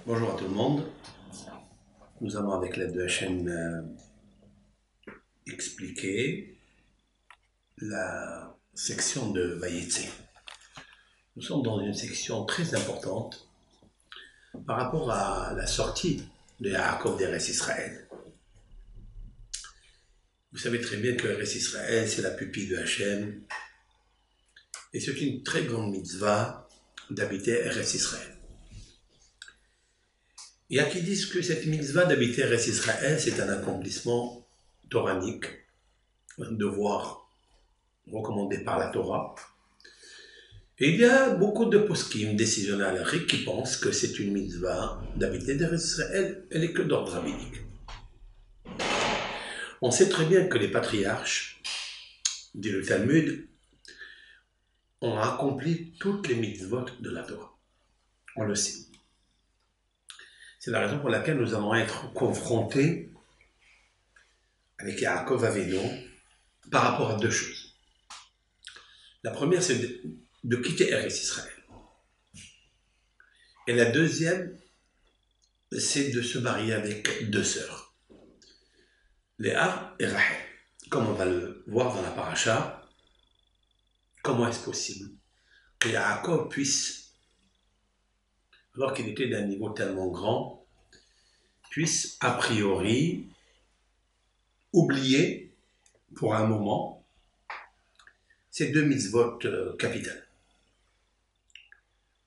Bonjour à tout le monde. Nous allons avec l'aide de Hachem expliquer la section de Vayetze. Nous sommes dans une section très importante par rapport à la sortie de Yaakov d'Eretz Israël. Vous savez très bien que Eretz Israël, c'est la pupille de Hachem et c'est une très grande mitzvah d'habiter Eretz Israël. Il y a qui disent que cette mitzvah d'habiter Eretz Israël, c'est un accomplissement toranique, un devoir recommandé par la Torah. Et il y a beaucoup de poskim, décisionnaires qui pensent que c'est une mitzvah d'habiter Eretz Israël, elle n'est que d'ordre rabbinique. On sait très bien que les patriarches, dit le Talmud, ont accompli toutes les mitzvot de la Torah. On le sait. C'est la raison pour laquelle nous allons être confrontés avec Yaakov Avinu par rapport à deux choses. La première, c'est de quitter Eretz Israël. Et la deuxième, c'est de se marier avec deux sœurs, Léa et Rachel. Comme on va le voir dans la paracha, comment est-ce possible que Yaakov puisse, alors qu'il était d'un niveau tellement grand, puisse a priori oublier pour un moment ces deux mitzvot capitales.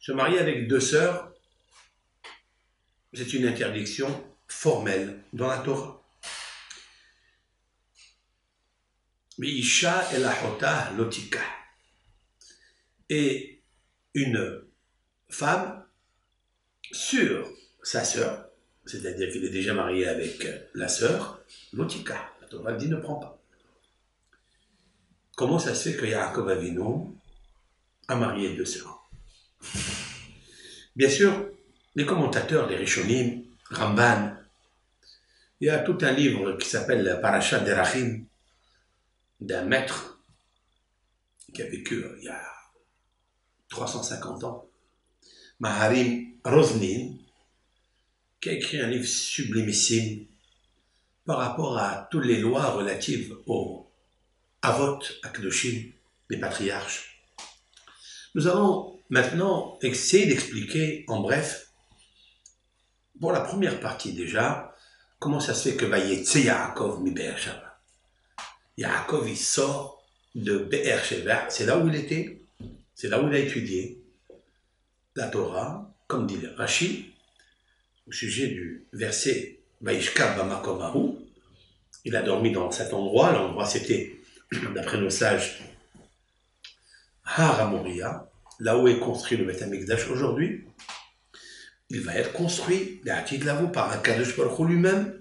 Se marier avec deux sœurs, c'est une interdiction formelle dans la Torah. Isha el ahota lotika. Et une femme sur sa sœur, c'est-à-dire qu'il est déjà marié avec la sœur, lotika. La Torah dit ne prend pas. Comment ça se fait que Yaakov Avinu a marié deux sœurs? Bien sûr, les commentateurs, les Rishonim, Ramban, il y a tout un livre qui s'appelle la Parashat Derachim, d'un maître qui a vécu il y a 350 ans, Maharim Rosnin, qui a écrit un livre sublimissime par rapport à toutes les lois relatives aux Avot Akdoshim, les patriarches. Nous allons maintenant essayer d'expliquer en bref, pour la première partie déjà, comment ça se fait que Vayetze Yaakov mi Be'er Sheva. Yaakov, il sort de Be'er Sheva, c'est là où il était, c'est là où il a étudié la Torah, comme dit Rashi, au sujet du verset Vaishkav bamakom hahu. Il a dormi dans cet endroit, l'endroit c'était, d'après nos sages, Har HaMoriah, là où est construit le Beth Amikdash aujourd'hui. Il va être construit, par un Kadosh Baruch Hu lui-même.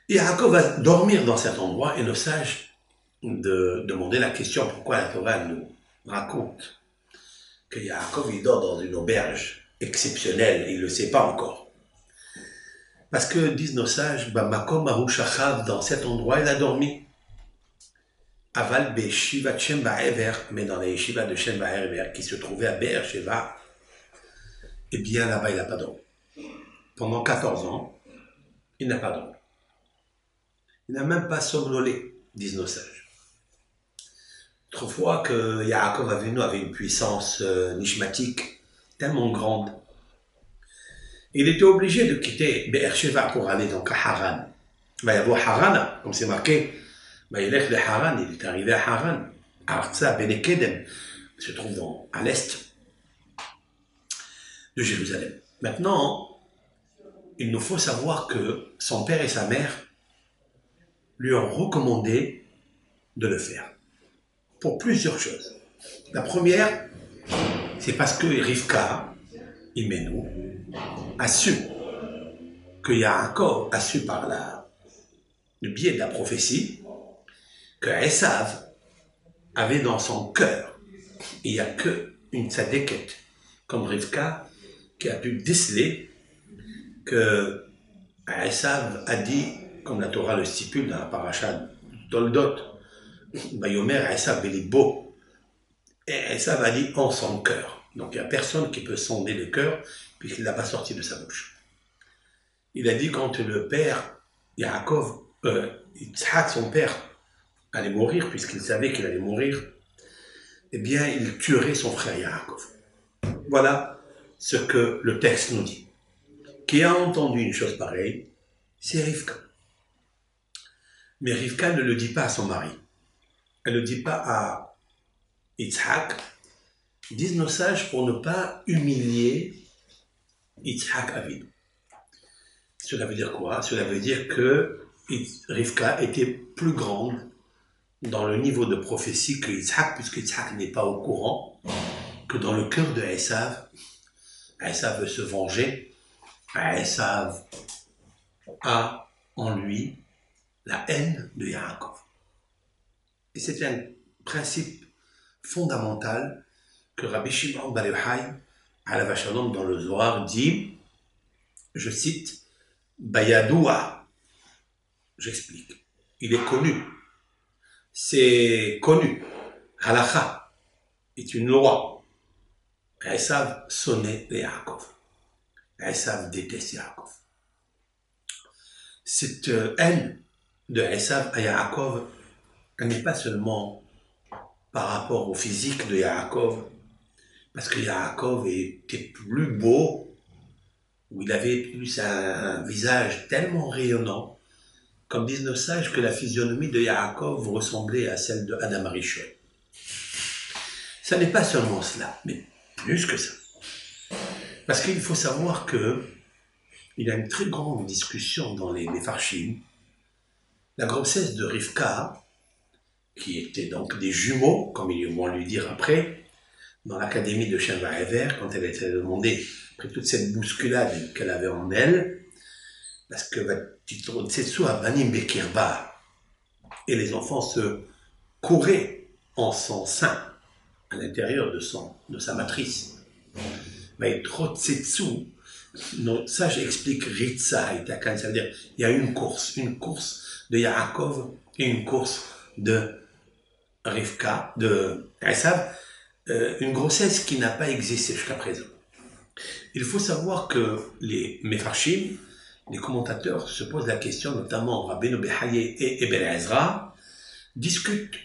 Et Yaakov va dormir dans cet endroit, et nos sages de demander la question pourquoi la Torah nous raconte que Yaakov il dort dans une auberge exceptionnelle, et il ne le sait pas encore. Parce que, disent nos sages, Bamakom hahu shachav, dans cet endroit il a dormi. Aval be'eshivat Shem Ba'ever, mais dans les yeshivas de Shem Ba'ever qui se trouvaient à Be'er Sheva, eh bien là-bas il n'a pas dormi. Pendant 14 ans, il n'a pas dormi. Il n'a même pas somnolé, disent nos sages. Autrefois que Yaakov Avinu avait une puissance nishmatique tellement grande, il était obligé de quitter Be'er Sheva pour aller donc à Haran. Il va y avoir Haran, comme c'est marqué. Il est Haran, il est arrivé à Haran. Arza Ben Kedem se trouve à l'est de Jérusalem. Maintenant, il nous faut savoir que son père et sa mère lui ont recommandé de le faire. Pour plusieurs choses. La première, c'est parce que Rivka, Imenu, a su, que Yaakov a su par le biais de la prophétie, que Esav avait dans son cœur, il n'y a qu'une tzadéket, comme Rivka, qui a pu déceler que Esav a dit, comme la Torah le stipule dans la paracha Toldot, Bayomer Esav Belibo, et Esav a dit en son cœur. Donc il n'y a personne qui peut sonder le cœur puisqu'il ne l'a pas sorti de sa bouche. Il a dit quand le père, Yaakov, Yitzhak, son père, allait mourir, puisqu'il savait qu'il allait mourir, eh bien il tuerait son frère Yaakov. Voilà ce que le texte nous dit. Qui a entendu une chose pareille, c'est Rivka. Mais Rivka ne le dit pas à son mari. Elle ne le dit pas à Yitzhak. Disent nos sages pour ne pas humilier Yitzhak Avinu. Cela veut dire quoi? Cela veut dire que Rivka était plus grande dans le niveau de prophétie que Yitzhak, puisque Yitzhak n'est pas au courant que dans le cœur de Esav veut se venger. Esav a en lui la haine de Yaakov. Et c'est un principe fondamental que Rabbi Shimon bar Yochai, alav hashalom, dans le Zohar, dit, je cite, Bayadoua. J'explique. Il est connu. C'est connu. Halakha est une loi. Esav sonnait Yaakov. Esav déteste Yaakov. Cette haine de Esav à Yaakov, elle n'est pas seulement par rapport au physique de Yaakov, parce que Yaakov était plus beau, où il avait plus un visage tellement rayonnant, comme disent nos sages, que la physionomie de Yaakov ressemblait à celle de Adam Arishon. Ça n'est pas seulement cela, mais plus que ça. Parce qu'il faut savoir que il y a une très grande discussion dans les Mefarshim. La grossesse de Rivka, qui étaient donc des jumeaux, comme ils vont lui dire après, dans l'académie de Shem Va'ever, quand elle était demandée, après toute cette bousculade qu'elle avait en elle, parce que Vatitron-Tsetsu a banim bekirba, et les enfants se couraient en son sein, à l'intérieur de sa matrice. Vatitron-Tsetsu, nos sages expliquent Ritza et Takan, ça veut dire il y a une course de Yaakov et une course de Rivka, de Esav, une grossesse qui n'a pas existé jusqu'à présent. Il faut savoir que les Mefarshim, les commentateurs, se posent la question, notamment Rabbeinu Behaye et Eben Ezra, discutent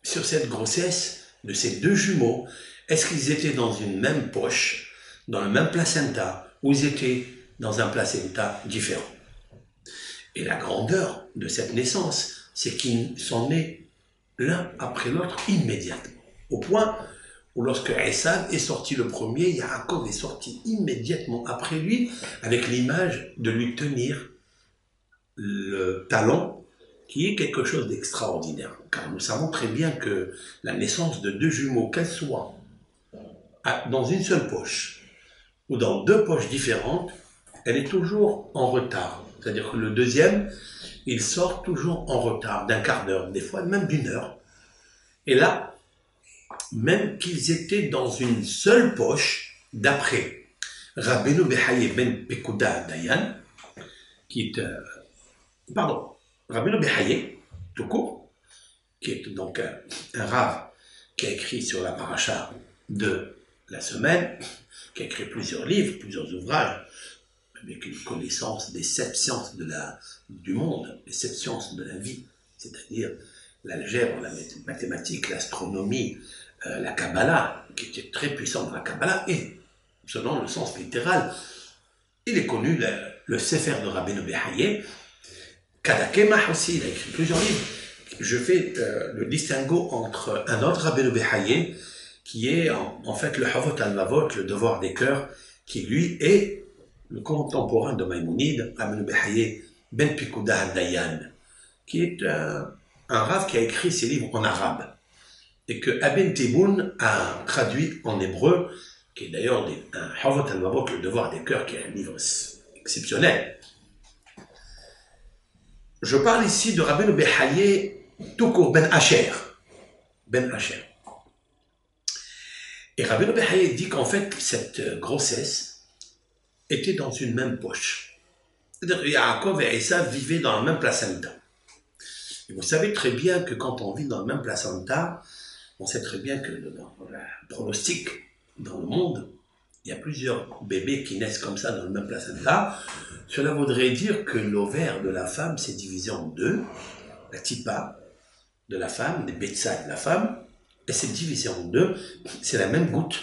sur cette grossesse de ces deux jumeaux. Est-ce qu'ils étaient dans une même poche, dans le même placenta, ou ils étaient dans un placenta différent? Et la grandeur de cette naissance, c'est qu'ils sont nés l'un après l'autre immédiatement. Au point où lorsque Esav est sorti le premier, Yaakov est sorti immédiatement après lui, avec l'image de lui tenir le talon, qui est quelque chose d'extraordinaire. Car nous savons très bien que la naissance de deux jumeaux, qu'elles soient dans une seule poche, ou dans deux poches différentes, elle est toujours en retard. C'est-à-dire que le deuxième, il sort toujours en retard d'un quart d'heure, des fois même d'une heure. Et là, même qu'ils étaient dans une seule poche, d'après Rabbeinu Behaye ben Pekouda Dayan, qui est, Rabbeinu Behaye, tout court, qui est donc un rave qui a écrit sur la paracha de la semaine, qui a écrit plusieurs livres, plusieurs ouvrages, avec une connaissance des 7 sciences du monde, les 7 sciences de la vie, c'est-à-dire l'algèbre, la mathématique, l'astronomie, la Kabbalah, qui était très puissante dans la Kabbalah, et selon le sens littéral, il est connu, le Sefer de Rabbeinu Behaye, Kadakemah aussi, il a écrit plusieurs livres. Je fais le distinguo entre un autre Rabbeinu Behaye, qui est en fait le Havot al-Mavot, le devoir des cœurs, qui lui est le contemporain de Maïmonide, Rabbeinu Behaye ben Pekouda Dayan, qui est un rave qui a écrit ses livres en arabe, et que Aben Tiboun a traduit en hébreu, qui est d'ailleurs un Havot al-Mavot, le devoir des cœurs, qui est un livre exceptionnel. Je parle ici de Rabbeinu Behaye tout court, Ben Asher. Et Rabbeinu Behaye dit qu'en fait, cette grossesse était dans une même poche. C'est-à-dire que Yaakov et Esav vivaient dans le même placenta. Et vous savez très bien que quand on vit dans le même placenta, on sait très bien que le pronostic dans le monde, il y a plusieurs bébés qui naissent comme ça dans le même placenta, cela voudrait dire que l'ovaire de la femme s'est divisé en deux, la tipa de la femme, les betsa de la femme, elle s'est divisée en deux, c'est la même goutte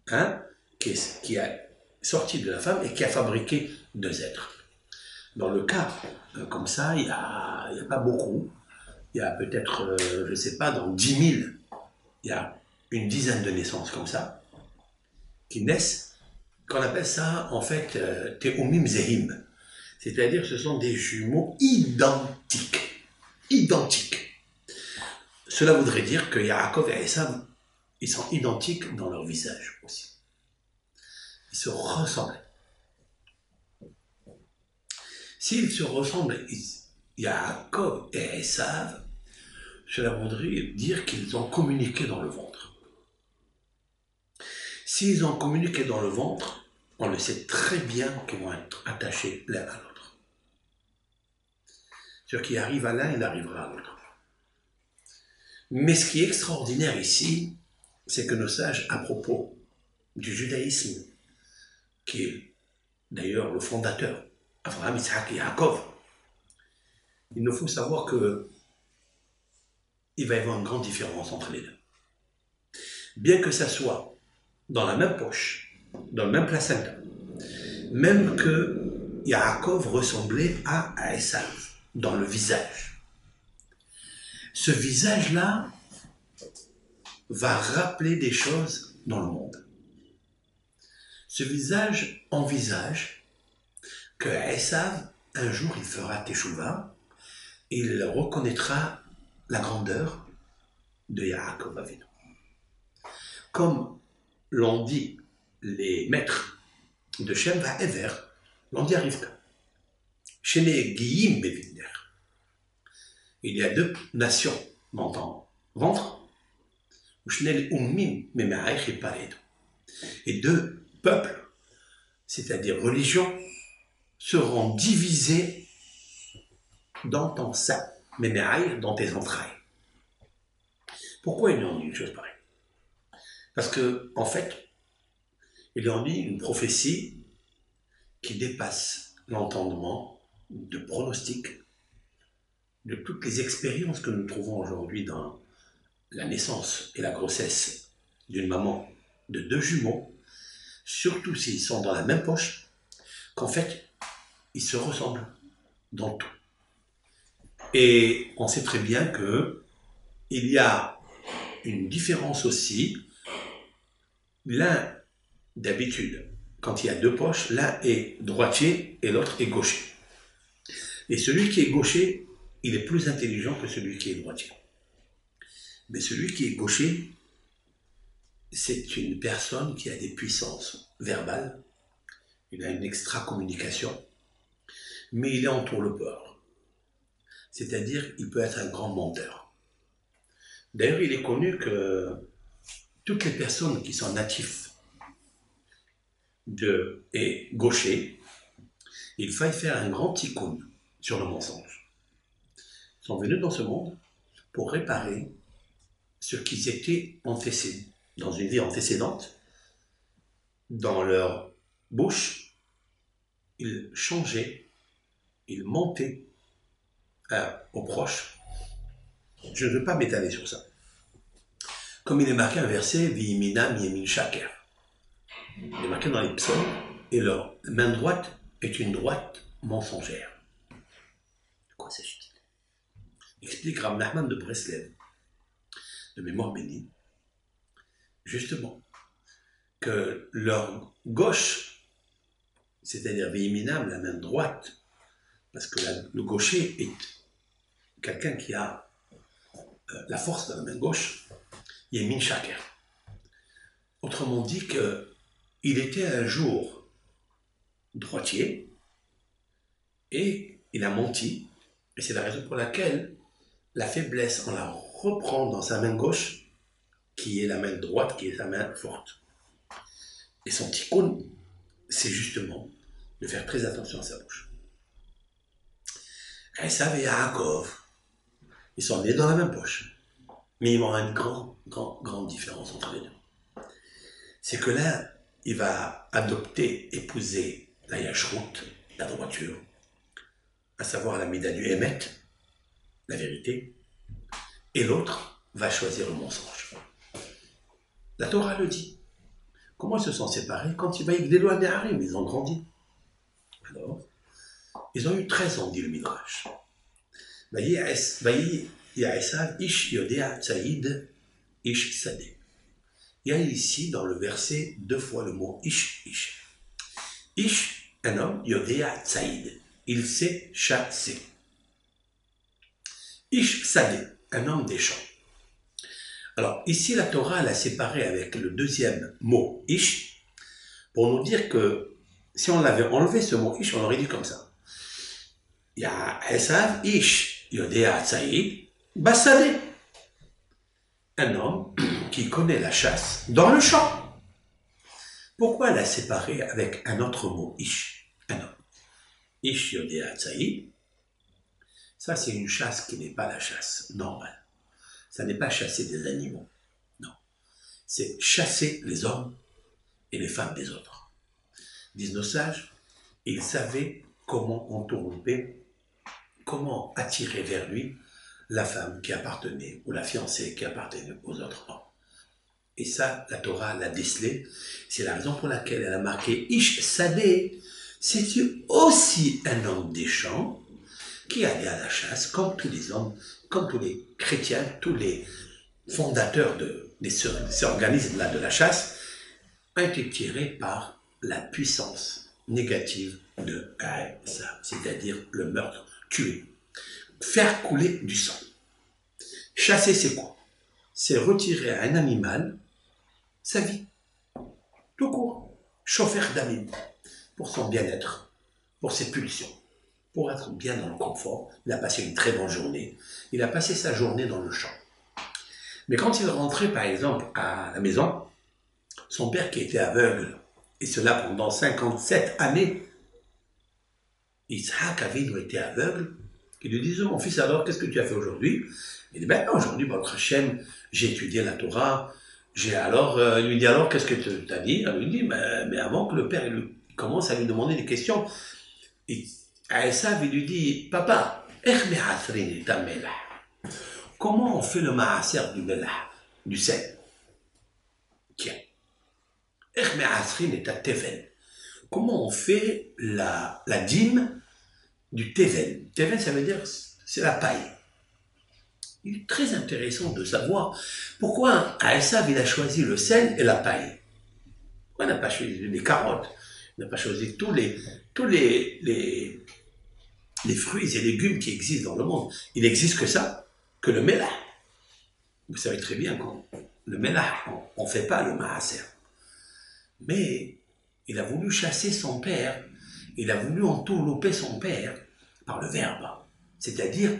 hein, qui a sorti de la femme et qui a fabriqué deux êtres. Dans le cas comme ça, il n'y a pas beaucoup. Il y a peut-être, je ne sais pas, dans 10 000, il y a une dizaine de naissances comme ça, qui naissent, qu'on appelle ça, en fait, Teumim Zehim. C'est-à-dire ce sont des jumeaux identiques. Identiques. Cela voudrait dire que Yaakov et Esav, ils sont identiques dans leur visage aussi. Ils se ressemblent. S'ils se ressemblent, Yaakov et Esav, cela voudrait dire qu'ils ont communiqué dans le ventre. S'ils ont communiqué dans le ventre, on le sait très bien qu'ils vont être attachés l'un à l'autre. Ce qui arrive à l'un, il arrivera à l'autre. Mais ce qui est extraordinaire ici, c'est que nos sages, à propos du judaïsme, qui est d'ailleurs le fondateur, Abraham, Isaac et Yaakov, il nous faut savoir que il va y avoir une grande différence entre les deux. Bien que ça soit dans la même poche, dans le même placenta, même que Yaakov ressemblait à Esav dans le visage. Ce visage-là va rappeler des choses dans le monde. Ce visage envisage que Esav, un jour, il fera teshuva, il reconnaîtra la grandeur de Yaakov Avinu. Comme l'ont dit les maîtres de Shem Va'ever, l'ont dit à Rivka. Shene Giyim Bevidner. Il y a deux nations dans ton ventre, et deux peuples, c'est-à-dire religions, seront divisés dans ton sein, dans tes entrailles. Pourquoi ils ont dit une chose pareille? Parce que, en fait, ils ont dit une prophétie qui dépasse l'entendement de pronostics de toutes les expériences que nous trouvons aujourd'hui dans la naissance et la grossesse d'une maman de deux jumeaux, surtout s'ils sont dans la même poche, qu'en fait, ils se ressemblent dans tout. Et on sait très bien que il y a une différence aussi. L'un, d'habitude, quand il y a deux poches, l'un est droitier et l'autre est gaucher. Et celui qui est gaucher, il est plus intelligent que celui qui est droitier. Mais celui qui est gaucher, c'est une personne qui a des puissances verbales, il a une extra-communication, mais il est entourloupeur. C'est-à-dire, il peut être un grand menteur. D'ailleurs, il est connu que toutes les personnes qui sont natifs et gauchers, il faille faire un grand tikkun sur le mensonge. Ils sont venus dans ce monde pour réparer ce qu'ils étaient antécédents, dans une vie antécédente, dans leur bouche, ils changeaient, ils mentaient aux proches. Je ne veux pas m'étaler sur ça. Comme il est marqué un verset, V'imina miyemin shaker. Il est marqué dans les psaumes, et leur main droite est une droite mensongère. De quoi s'agit-il? Explique Rav Nachman de Breslev, de mémoire bénie, justement, que leur gauche, c'est-à-dire V'yiminam, la main droite, parce que le gaucher est quelqu'un qui a la force de la main gauche, Yemin Shaker. Autrement dit qu'il était un jour droitier et il a menti, et c'est la raison pour laquelle la faiblesse, on la reprend dans sa main gauche, qui est la main droite, qui est sa main forte. Et son tikkun, c'est justement de faire très attention à sa bouche. Esav et Yaakov, ils sont nés dans la même poche, mais ils ont une grande différence entre les deux. c'est que là, il va adopter, épouser la yashrut, la droiture, à savoir la mida du émet, la vérité, et l'autre va choisir le mensonge. La Torah le dit. Comment ils se sont séparés? Quand ils loin des harim, ils ont grandi. Alors, ils ont eu 13 ans, dit le Midrash. Esav ish yodea tsaïd ish sadeh. Il y a ici dans le verset 2 fois le mot ish, ish. Ish, un homme, yodea tsaïd. Il sait chasser. Ish sadeh, un homme des champs. Alors, ici, la Torah l'a séparé avec le deuxième mot, ish, pour nous dire que si on l'avait enlevé ce mot ish, on aurait dit comme ça. Il y a Esav, ish, yodea tsaïd, basadeh. Un homme qui connaît la chasse dans le champ. Pourquoi l'a séparé avec un autre mot, ish, un homme? Ish yodea tsaïd, ça c'est une chasse qui n'est pas la chasse normale. Ça n'est pas chasser des animaux, non. C'est chasser les hommes et les femmes des autres. Disent nos sages, il savait comment entourlouper, comment attirer vers lui la femme qui appartenait, ou la fiancée qui appartenait aux autres hommes. Et ça, la Torah l'a décelé. C'est la raison pour laquelle elle a marqué Ish Sadeh. C'est aussi un homme des champs qui allait à la chasse, comme tous les hommes, comme tous les chrétiens, tous les fondateurs de ces organismes-là de la chasse, ont été tirés par la puissance négative de ça, c'est-à-dire le meurtre, tuer, faire couler du sang. Chasser, c'est quoi? C'est retirer à un animal sa vie, tout court, chauffer d'amine, pour son bien-être, pour ses pulsions, pour être bien dans le confort. Il a passé une très bonne journée, il a passé sa journée dans le champ. Mais quand il rentrait par exemple à la maison, son père qui était aveugle, et cela pendant 57 années, Yitzhak Avinu était aveugle, il lui disait, mon fils, alors qu'est-ce que tu as fait aujourd'hui? Il dit, ben aujourd'hui, votre Hachem, j'ai étudié la Torah, il lui dit, alors qu'est-ce que tu as dit? Il lui dit, mais avant que le père il commence à lui demander des questions, à Esav, il lui dit, papa, comment on fait le maaser du melah, du sel? Tiens. Comment on fait la dîme du tevel? Tevel, ça veut dire, c'est la paille. Il est très intéressant de savoir pourquoi Esav il a choisi le sel et la paille. Pourquoi il n'a pas choisi les carottes? Il n'a pas choisi tous les fruits et légumes qui existent dans le monde. Il n'existe que ça, que le mélah. Vous savez très bien qu'on le mélah, on ne fait pas le maaser. Mais il a voulu chasser son père, il a voulu entourlouper son père par le verbe. C'est-à-dire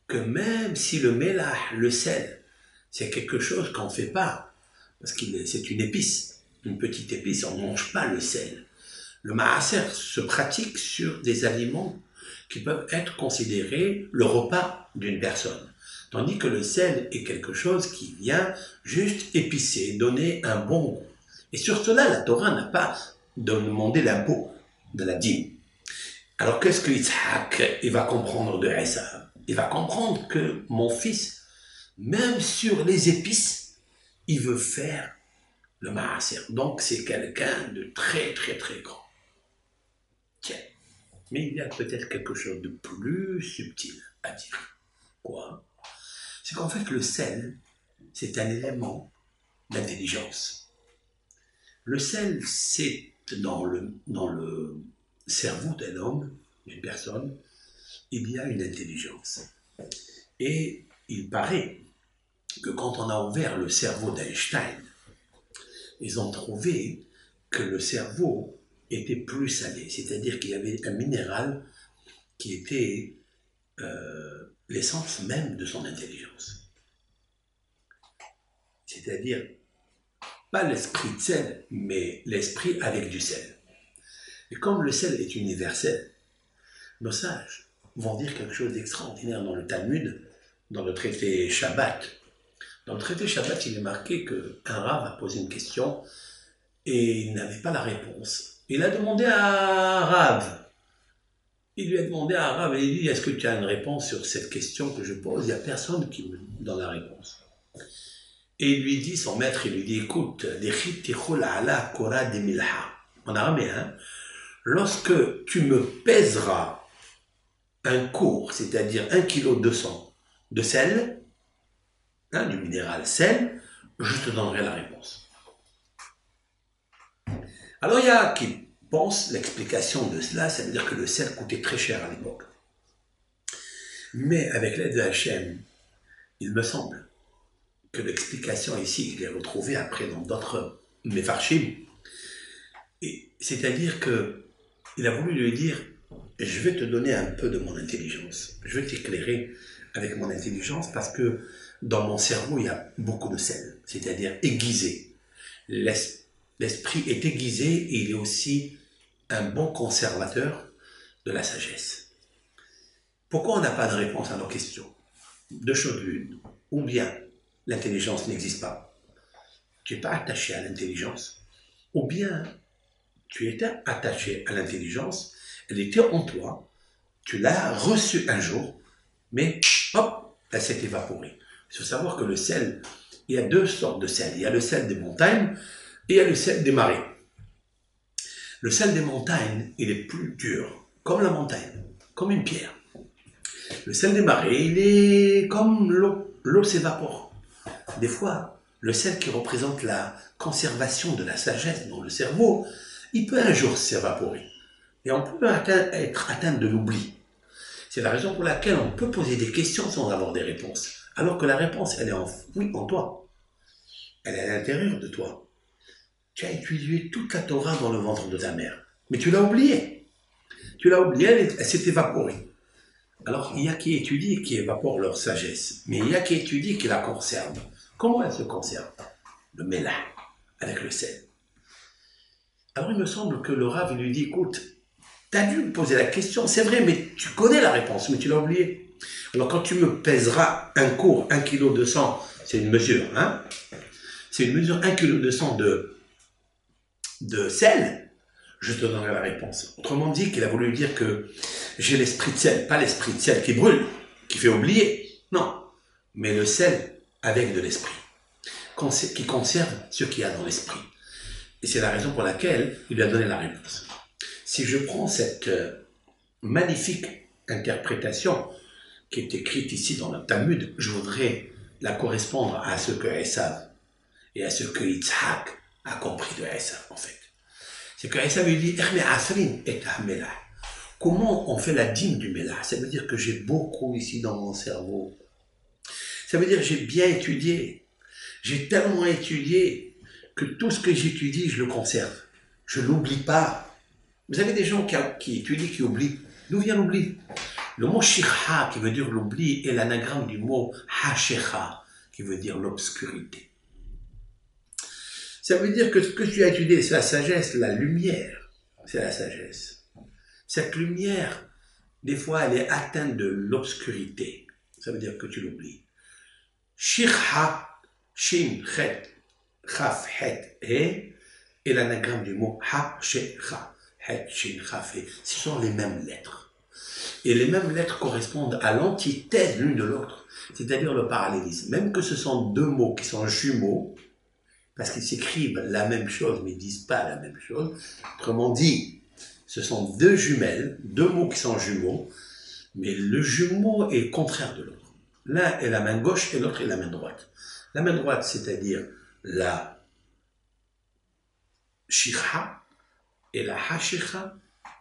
que même si le mélah, le sel, c'est quelque chose qu'on ne fait pas, parce que c'est une épice, une petite épice, on ne mange pas le sel. Le maaser se pratique sur des aliments qui peuvent être considérés le repas d'une personne. Tandis que le sel est quelque chose qui vient juste épicer, donner un bon goût. Et sur cela, la Torah n'a pas demandé l'impôt de la dîme. Alors qu'est-ce que Yitzhak il va comprendre de Esav? Il va comprendre que mon fils, même sur les épices, il veut faire le maaser. Donc c'est quelqu'un de très très très grand. Tiens, mais il y a peut-être quelque chose de plus subtil à dire. Quoi? C'est qu'en fait le sel, c'est un élément d'intelligence. Le sel, c'est dans le cerveau d'un homme, d'une personne, il y a une intelligence. Et il paraît que quand on a ouvert le cerveau d'Einstein, ils ont trouvé que le cerveau était plus salé, c'est-à-dire qu'il y avait un minéral qui était l'essence même de son intelligence. C'est-à-dire, pas l'esprit de sel, mais l'esprit avec du sel. Et comme le sel est universel, nos sages vont dire quelque chose d'extraordinaire dans le Talmud, dans le traité Shabbat. Dans le traité Shabbat, il est marqué qu'un rav a posé une question et il n'avait pas la réponse. Il a demandé à Rav. Il lui a demandé à Rav et il dit, est-ce que tu as une réponse sur cette question que je pose? Il n'y a personne qui me donne la réponse. Et il lui dit, son maître, il lui dit, écoute, en araméen, lorsque tu me pèseras un cours, c'est-à-dire 1,2 kg de sel, hein, du minéral sel, je te donnerai la réponse. Alors il y a qui pensent l'explication de cela, ça veut dire que le sel coûtait très cher à l'époque. Mais avec l'aide de Hachem, il me semble que l'explication ici, je l'ai retrouvée après dans d'autres Mefarshim, c'est-à-dire qu'il a voulu lui dire, je vais te donner un peu de mon intelligence, je vais t'éclairer avec mon intelligence parce que dans mon cerveau, il y a beaucoup de sel, c'est-à-dire aiguisé. L'esprit est aiguisé et il est aussi un bon conservateur de la sagesse. Pourquoi on n'a pas de réponse à nos questions? Deux choses l'une, ou bien l'intelligence n'existe pas, tu n'es pas attaché à l'intelligence, ou bien tu étais attaché à l'intelligence, elle était en toi, tu l'as reçue un jour, mais hop, elle s'est évaporée. Il faut savoir que le sel, il y a deux sortes de sel. Il y a le sel des montagnes et il y a le sel des marais. Le sel des montagnes, il est plus dur, comme la montagne, comme une pierre. Le sel des marais, il est comme l'eau. L'eau s'évapore. Des fois, le sel qui représente la conservation de la sagesse dans le cerveau, il peut un jour s'évaporer. Et on peut être atteint de l'oubli. C'est la raison pour laquelle on peut poser des questions sans avoir des réponses. Alors que la réponse, elle est enfouie en toi. Elle est à l'intérieur de toi. Tu as étudié toute la Torah dans le ventre de ta mère. Mais tu l'as oubliée. Tu l'as oubliée, elle s'est évaporée. Alors, il y a qui étudient et qui évaporent leur sagesse. Mais il y a qui étudient et qui la conservent. Comment elle se conserve? Le mélah, avec le sel. Alors, il me semble que le Rav lui dit, écoute, tu as dû me poser la question, c'est vrai, mais tu connais la réponse, mais tu l'as oubliée. Alors, quand tu me pèseras un cours, 1,2 kg, c'est une mesure, hein? C'est une mesure, 1,2 kg de sel, je te donnerai la réponse. Autrement dit, qu'il a voulu dire que j'ai l'esprit de sel, pas l'esprit de sel qui brûle, qui fait oublier, non, mais le sel avec de l'esprit, qui conserve ce qu'il y a dans l'esprit. Et c'est la raison pour laquelle il lui a donné la réponse. Si je prends cette magnifique interprétation qui est écrite ici dans le Talmud, je voudrais la correspondre à ce que Esav et à ce que Yitzhak a compris de Esav, en fait. C'est que Esav lui dit, comment on fait la dîme du mélah? Ça veut dire que j'ai beaucoup ici dans mon cerveau. Ça veut dire que j'ai bien étudié. J'ai tellement étudié que tout ce que j'étudie, je le conserve. Je ne l'oublie pas. Vous avez des gens qui étudient, qui oublient. D'où vient l'oubli? Le mot shikha, qui veut dire l'oubli, est l'anagramme du mot hashecha, qui veut dire l'obscurité. Ça veut dire que ce que tu as étudié, c'est la sagesse, la lumière, c'est la sagesse. Cette lumière, des fois, elle est atteinte de l'obscurité. Ça veut dire que tu l'oublies. Shikha, shin, chet, chaf, het, he, est l'anagramme du mot ha-shecha. Het, shin, chaf, he. Ce sont les mêmes lettres. Et les mêmes lettres correspondent à l'antithèse l'une de l'autre, c'est-à-dire le parallélisme. Même que ce sont deux mots qui sont jumeaux, parce qu'ils s'écrivent la même chose, mais ils ne disent pas la même chose. Autrement dit, ce sont deux jumelles, deux mots qui sont jumeaux, mais le jumeau est contraire de l'autre. L'un est la main gauche et l'autre est la main droite. La main droite, c'est-à-dire la shikha, et la hashikha,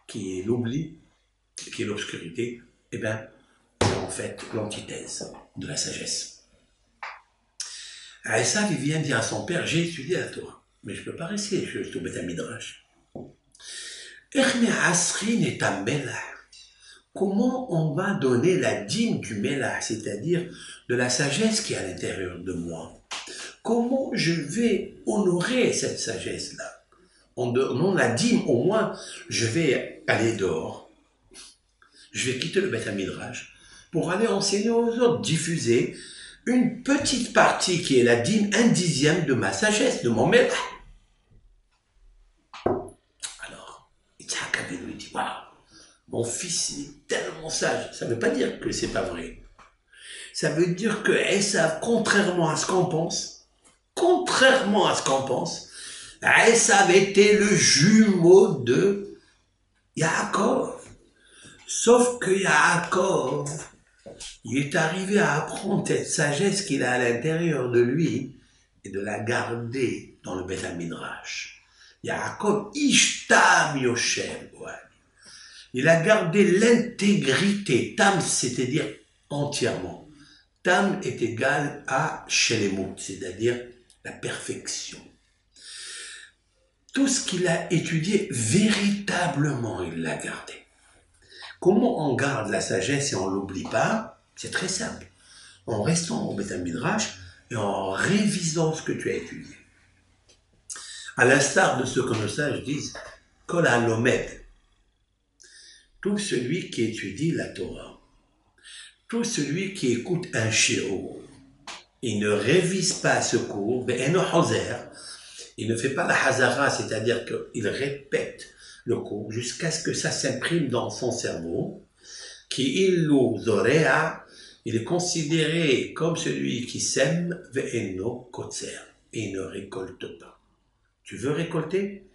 qui est l'oubli, qui est l'obscurité, eh bien, c'est en fait l'antithèse de la sagesse. Esav, il vient dire à son père, j'ai étudié la Torah, mais je ne peux pas rester, je suis au Beth Midrash. Comment on va donner la dîme du mélah, c'est-à-dire de la sagesse qui est à l'intérieur de moi? Comment je vais honorer cette sagesse-là? En donnant la dîme, au moins, je vais aller dehors. Je vais quitter le Beth Midrash pour aller enseigner aux autres, diffuser une petite partie qui est la dîme, 1/10 de ma sagesse, de mon mélah. Mon fils est tellement sage. Ça ne veut pas dire que c'est pas vrai. Ça veut dire que Esav, contrairement à ce qu'on pense, Esav était le jumeau de Yaakov. Sauf que Yaakov, il est arrivé à apprendre cette sagesse qu'il a à l'intérieur de lui et de la garder dans le Beth Midrash. Yaakov, Ishtam Yoshem. Il a gardé l'intégrité. Tam, c'est-à-dire entièrement. Tam est égal à Shelemut, c'est-à-dire la perfection. Tout ce qu'il a étudié, véritablement, il l'a gardé. Comment on garde la sagesse et on ne l'oublie pas? C'est très simple. En restant au Beth Midrash et en révisant ce que tu as étudié. À l'instar de ce que nos sages disent, Kol HaLomed, tout celui qui étudie la Torah, tout celui qui écoute un shiur, il ne révise pas ce cours, il ne fait pas la hazara, c'est-à-dire qu'il répète le cours jusqu'à ce que ça s'imprime dans son cerveau, qui illu zorea, il est considéré comme celui qui sème ve'eno kotzer, et il ne récolte pas. Tu veux récolter?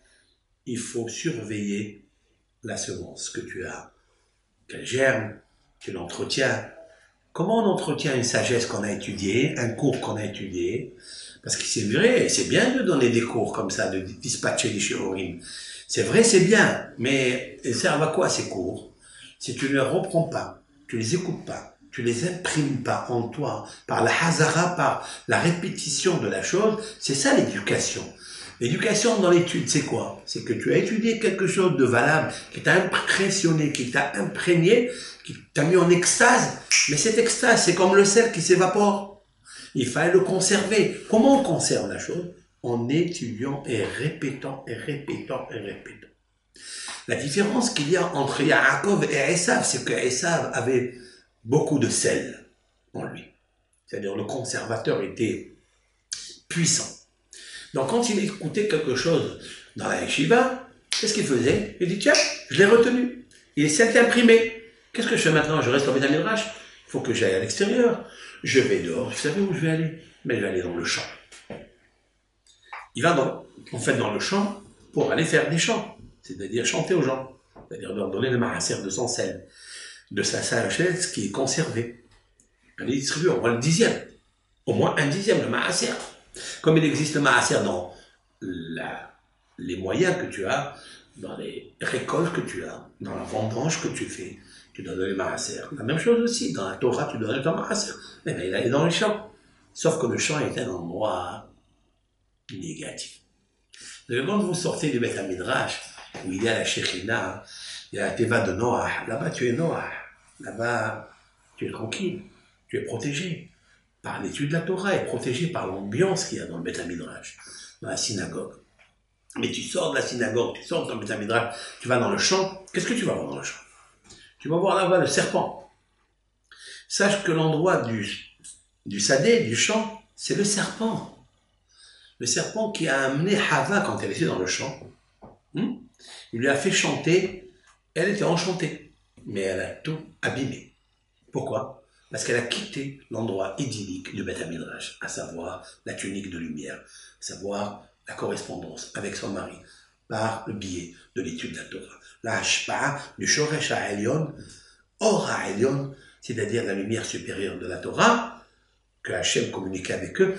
Il faut surveiller la semence que tu as, qu'elle germe, tu l'entretiens. Comment on entretient une sagesse qu'on a étudiée, un cours qu'on a étudié? Parce que c'est vrai, c'est bien de donner des cours comme ça, de dispatcher des shiurim. C'est vrai, c'est bien, mais ils servent à quoi ces cours? Si tu ne les reprends pas, tu les écoutes pas, tu les imprimes pas en toi, par la hazara, par la répétition de la chose, c'est ça l'éducation. L'éducation dans l'étude, c'est quoi? C'est que tu as étudié quelque chose de valable, qui t'a impressionné, qui t'a imprégné, qui t'a mis en extase. Mais cette extase, c'est comme le sel qui s'évapore. Il fallait le conserver. Comment on conserve la chose? En étudiant et répétant et répétant et répétant. La différence qu'il y a entre Yaakov et Esav, c'est que Esav avait beaucoup de sel en lui. C'est-à-dire le conservateur était puissant. Donc quand il écoutait quelque chose dans la yeshiva, qu'est-ce qu'il faisait? Il dit, tiens, je l'ai retenu. Il s'est imprimé. Qu'est-ce que je fais maintenant? Je reste au Beth Midrash. Il faut que j'aille à l'extérieur. Je vais dehors. Vous savez où je vais aller? Mais je vais aller dans le champ. Il va dans le champ pour aller faire des chants. C'est-à-dire chanter aux gens. C'est-à-dire leur donner le maaser de son sel, de sa sagesse qui est conservée. Elle est distribuée au moins le dixième. Au moins un dixième, le maaser. Comme il existe le maaser dans les moyens que tu as, dans les récoltes que tu as, dans la vendange que tu fais, tu dois donner le maaser. La même chose aussi, dans la Torah, tu donnes ton maaser. Mais bien, il est dans les champs. Sauf que le champ est un endroit négatif. Donc, quand vous sortez du Beth Midrash, où il y a la Shekhinah, il y a la Teva de Noah, là-bas tu es Noah, là-bas tu es tranquille, tu es protégé par l'étude de la Torah et protégé par l'ambiance qu'il y a dans le Beth Midrash, dans la synagogue. Mais tu sors de la synagogue, tu sors dans le Beth Midrash, tu vas dans le champ, qu'est-ce que tu vas voir dans le champ? Tu vas voir là-bas le serpent. Sache que l'endroit du sadé, du champ, c'est le serpent. Le serpent qui a amené Hava quand elle était dans le champ. Il lui a fait chanter, elle était enchantée, mais elle a tout abîmé. Pourquoi? Parce qu'elle a quitté l'endroit idyllique du Beth Midrash, à savoir la tunique de lumière, à savoir la correspondance avec son mari, par le biais de l'étude de la Torah. La hashpa'a du shoresh ha'elyon, or ha'elyon, c'est-à-dire la lumière supérieure de la Torah, que Hachem communiquait avec eux,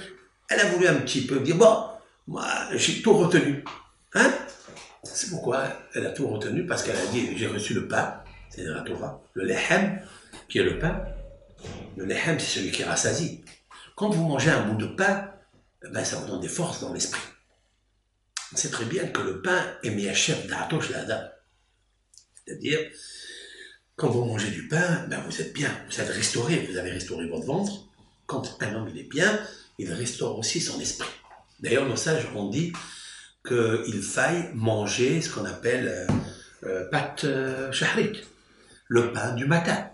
elle a voulu un petit peu dire, bon, moi j'ai tout retenu. Hein? C'est pourquoi elle a tout retenu, parce qu'elle a dit, j'ai reçu le pain, c'est-à-dire la Torah, le lehem, qui est le pain. Le lehem, c'est celui qui rassasie. Quand vous mangez un bout de pain, ben, ça vous donne des forces dans l'esprit. On sait très bien que le pain est miachef d'atosh l'adam. C'est-à-dire, quand vous mangez du pain, ben, vous êtes bien, vous êtes restauré, vous avez restauré votre ventre. Quand un homme il est bien, il restaure aussi son esprit. D'ailleurs, nos sages ont dit qu'il faille manger ce qu'on appelle pat shahrit, le pain du matin.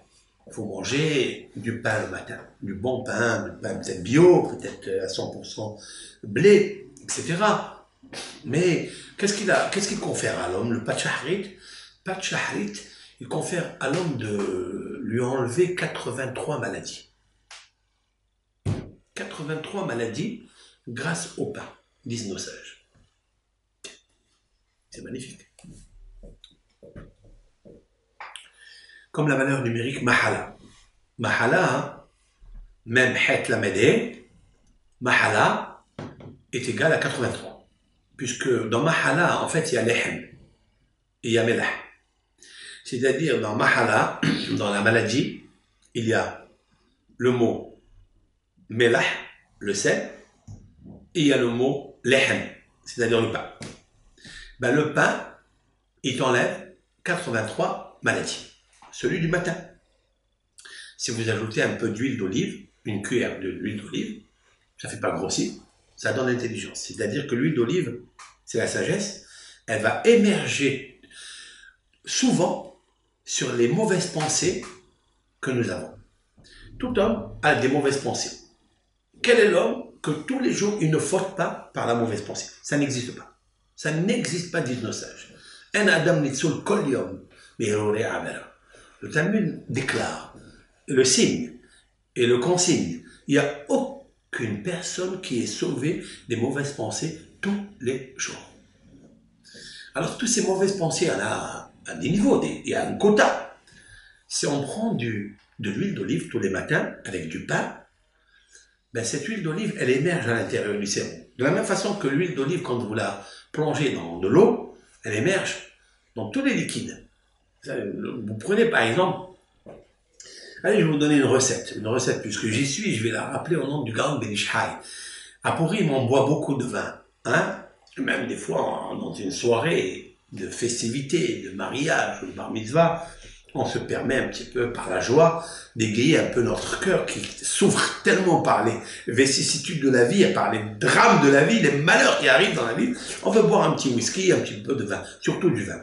Il faut manger du pain le matin, du bon pain, du pain peut-être bio, peut-être à 100% blé, etc. Mais qu'est-ce qu'il confère à l'homme, le pat shahrit? Pat shahrit, il confère à l'homme de lui enlever 83 maladies. 83 maladies grâce au pain, disent nos sages. C'est magnifique. Comme la valeur numérique mahala. Mahala, hein, même het la médée, mahala est égal à 83. Puisque dans mahala, en fait, il y a lehem et il y a melah. C'est-à-dire, dans mahala, dans la maladie, il y a le mot melah, le sel, et il y a le mot lehem, c'est-à-dire le pain. Ben, le pain, il t'enlève 83 maladies. Celui du matin. Si vous ajoutez un peu d'huile d'olive, une cuillère d'huile d'olive, ça ne fait pas grossir, ça donne l'intelligence. C'est-à-dire que l'huile d'olive, c'est la sagesse, elle va émerger souvent sur les mauvaises pensées que nous avons. Tout homme a des mauvaises pensées. Quel est l'homme que tous les jours il ne faute pas par la mauvaise pensée? Ça n'existe pas. Ça n'existe pas, disent nos sages. Un Adam Nitsul Kolyom, mais le Talmud déclare, le signe et le consigne, il n'y a aucune personne qui est sauvée des mauvaises pensées tous les jours. Alors, toutes ces mauvaises pensées, il y en a à des niveaux, il y a un quota. Si on prend de l'huile d'olive tous les matins avec du pain, ben cette huile d'olive, elle émerge à l'intérieur du cerveau. De la même façon que l'huile d'olive, quand vous la plongez dans de l'eau, elle émerge dans tous les liquides. Vous prenez par exemple, allez, je vais vous donner une recette, puisque j'y suis, je vais la rappeler au nom du Gaon Ben Ish Hai. À Purim, on boit beaucoup de vin, hein? Même des fois dans une soirée de festivité, de mariage ou de bar mitzvah, on se permet un petit peu par la joie d'égayer un peu notre cœur qui souffre tellement par les vicissitudes de la vie, par les drames de la vie, les malheurs qui arrivent dans la vie. On veut boire un petit whisky, un petit peu de vin, surtout du vin.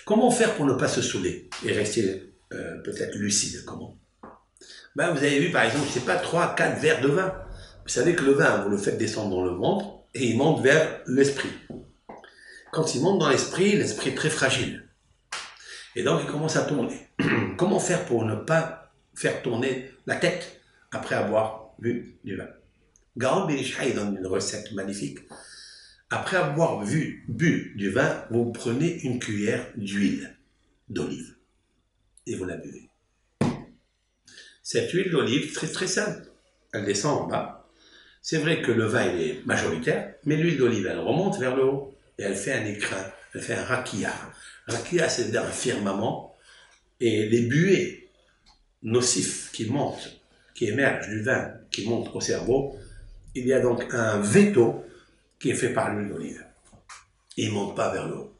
Comment faire pour ne pas se saouler et rester peut-être lucide? Comment? Ben, vous avez vu par exemple, je ne sais pas, 3-4 verres de vin. Vous savez que le vin, vous le faites descendre dans le ventre et il monte vers l'esprit. Quand il monte dans l'esprit est très fragile. Et donc il commence à tourner. Comment faire pour ne pas faire tourner la tête après avoir bu du vin? Gaon Ben Ish Hai donne une recette magnifique. Après avoir bu du vin, vous prenez une cuillère d'huile d'olive et vous la buvez. Cette huile d'olive, très très simple, elle descend en bas. C'est vrai que le vin il est majoritaire, mais l'huile d'olive elle remonte vers le haut et elle fait un écrin, elle fait un rakia. Rakia, c'est-à-dire un firmament, et les buées nocifs qui montent, qui émergent du vin, qui montent au cerveau, il y a donc un veto qui est fait par l'huile d'olive. Et il ne monte pas vers le haut.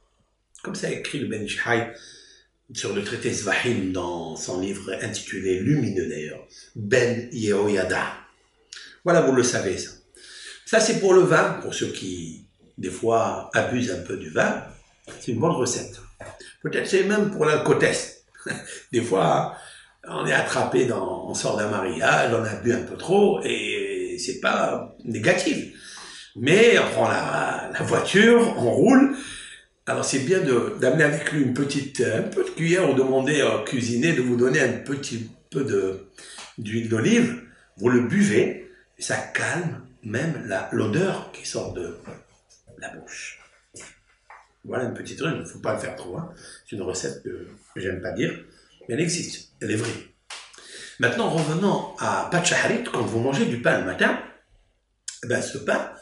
Comme ça écrit le Ben Ish Hai sur le traité Zvahim dans son livre intitulé Lumineux d'ailleurs, Ben Yehoyada. Voilà, vous le savez ça. Ça c'est pour le vin, pour ceux qui des fois abusent un peu du vin, c'est une bonne recette. Peut-être c'est même pour l'alcotest. Des fois, on est attrapé on sort d'un mariage, on a bu un peu trop et c'est pas négatif. Mais on prend la voiture, on roule. Alors c'est bien d'amener avec lui un peu de cuillère ou demander au cuisinier de vous donner un petit peu d'huile d'olive. Vous le buvez et ça calme même l'odeur qui sort de la bouche. Voilà une petite truc, il ne faut pas le faire trop. Hein. C'est une recette que j'aime pas dire, mais elle existe, elle est vraie. Maintenant, revenons à Pat Shaharit, quand vous mangez du pain le matin, ben, ce pain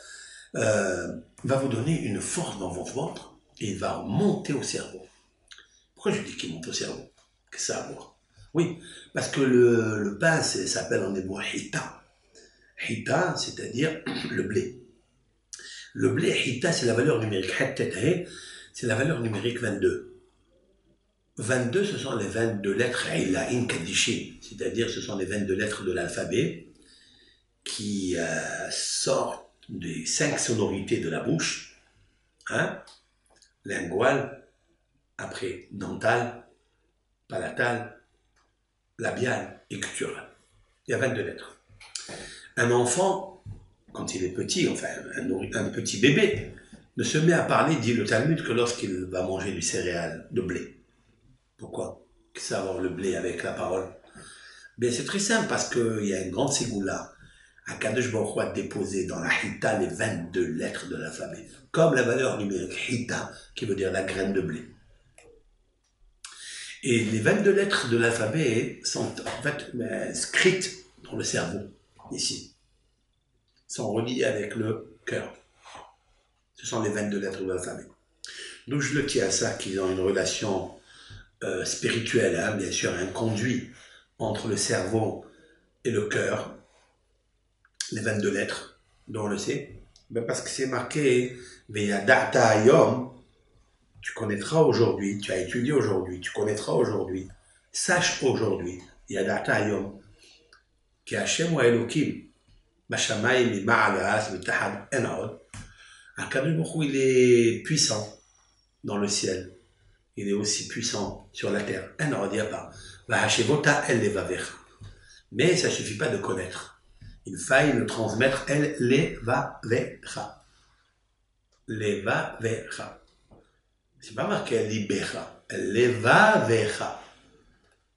va vous donner une force dans votre ventre et il va monter au cerveau. Pourquoi je dis qu'il monte au cerveau? Qu'est-ce que ça a à voir? Oui, parce que le pain s'appelle en hébreu hita. Hita, c'est-à-dire le blé. Le blé hita, c'est la valeur numérique. C'est la valeur numérique 22. 22, ce sont les 22 lettres Ilahin Kadishin, c'est-à-dire ce sont les 22 lettres de l'alphabet qui sortent des 5 sonorités de la bouche, hein, linguale, après dentale, palatale, labiale et gutturale. Il y a 22 lettres. Un enfant, quand il est petit, enfin un petit bébé, ne se met à parler, dit le Talmud, que lorsqu'il va manger du céréal de blé. Pourquoi? savoir le blé avec la parole? Bien, c'est très simple parce qu'il y a une grande ségoula. Akadosh Baruch Hu a déposé dans la Hita les 22 lettres de l'alphabet, comme la valeur numérique Hita, qui veut dire la graine de blé. Et les 22 lettres de l'alphabet sont en fait scrites dans le cerveau, ici, sont reliées avec le cœur. Ce sont les 22 lettres de l'alphabet. Donc je le tiens à ça, qu'ils ont une relation spirituelle, hein, bien sûr, un conduit entre le cerveau et le cœur, les 22 lettres, dont on le sait, ben parce que c'est marqué Veyadata Ayom, tu connaîtras aujourd'hui, tu as étudié aujourd'hui, tu connaîtras aujourd'hui, sache aujourd'hui, Yadata Ayom, ki Hashem wa Elokim, Bashamayim Ma'alas, Mitahad Enod, Akadosh Baruch Hu, il est puissant dans le ciel, il est aussi puissant sur la terre, Enod, il n'y a pas, Vahashevota El Levavecha. Mais ça ne suffit pas de connaître. Il faille le transmettre El Levavecha. Levavecha. C'est pas marqué Libecha. El Levavecha.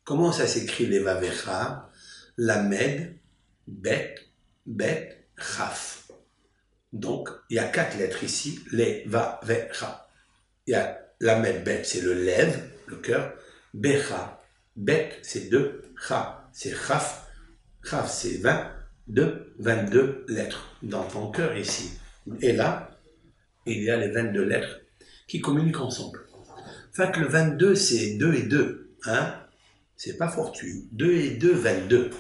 Comment ça s'écrit Levavecha? Lamed, Bet, Bet, Chaf. Donc, il y a 4 lettres ici. Levavecha. Il y a Lamed, Bet, c'est le lève, le cœur. Becha. Bet, c'est 2. Cha, c'est Chaf. Chaf, c'est 22 lettres dans ton cœur ici. Et là, il y a les 22 lettres qui communiquent ensemble. Fait que le 22, c'est 2 et 2. Hein? C'est pas fortuit. 2 et 2, 22.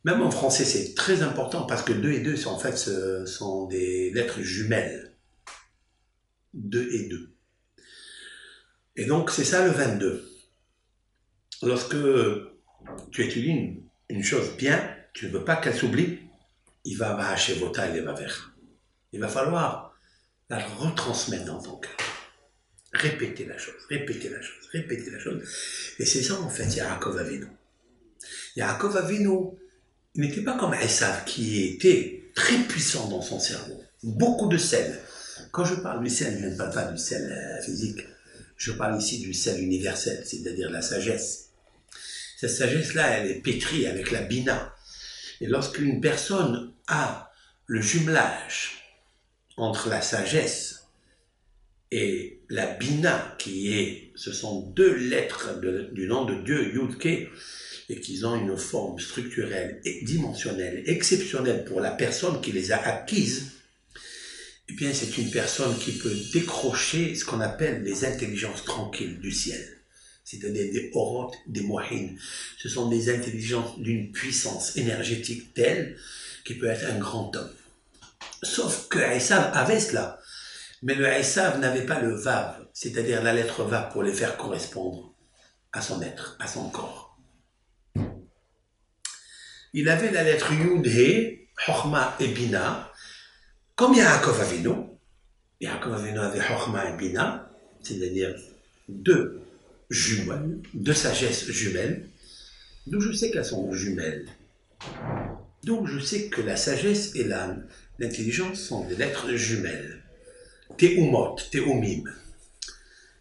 Même en français, c'est très important parce que 2 et 2, en fait, ce sont des lettres jumelles. 2 et 2. Et donc, c'est ça le 22. Lorsque tu étudies une chose bien, tu ne veux pas qu'elle s'oublie, il va Vahashevota El Levavecha. Il va falloir la retransmettre dans ton cœur. Répéter la chose, répéter la chose, répéter la chose. Et c'est ça en fait Yaakov Avinu. Yaakov Avinu n'était pas comme Esav qui était très puissant dans son cerveau. Beaucoup de sel. Quand je parle du sel, je ne parle pas du sel physique. Je parle ici du sel universel, c'est-à-dire la sagesse. Cette sagesse-là, elle est pétrie avec la bina. Et lorsqu'une personne a le jumelage entre la sagesse et la bina, ce sont 2 lettres du nom de Dieu, Yud-Ke, et qu'ils ont une forme structurelle et dimensionnelle, exceptionnelle pour la personne qui les a acquises, eh bien c'est une personne qui peut décrocher ce qu'on appelle les intelligences tranquilles du ciel. C'est-à-dire des orot, des mohin. Ce sont des intelligences d'une puissance énergétique telle qu'il peut être un grand homme. Sauf que Esav avait cela. Mais le Esav n'avait pas le Vav, c'est-à-dire la lettre Vav pour les faire correspondre à son être, à son corps. Il avait la lettre Yud, He, Chochma et Bina, comme Yaakov Avinu. Yaakov Avinu avait Chochma et Bina, c'est-à-dire 2 jumelles, 2 sagesses jumelles. Donc je sais qu'elles sont jumelles. Donc je sais que la sagesse et l'intelligence sont des lettres jumelles. Teumot, Teumim.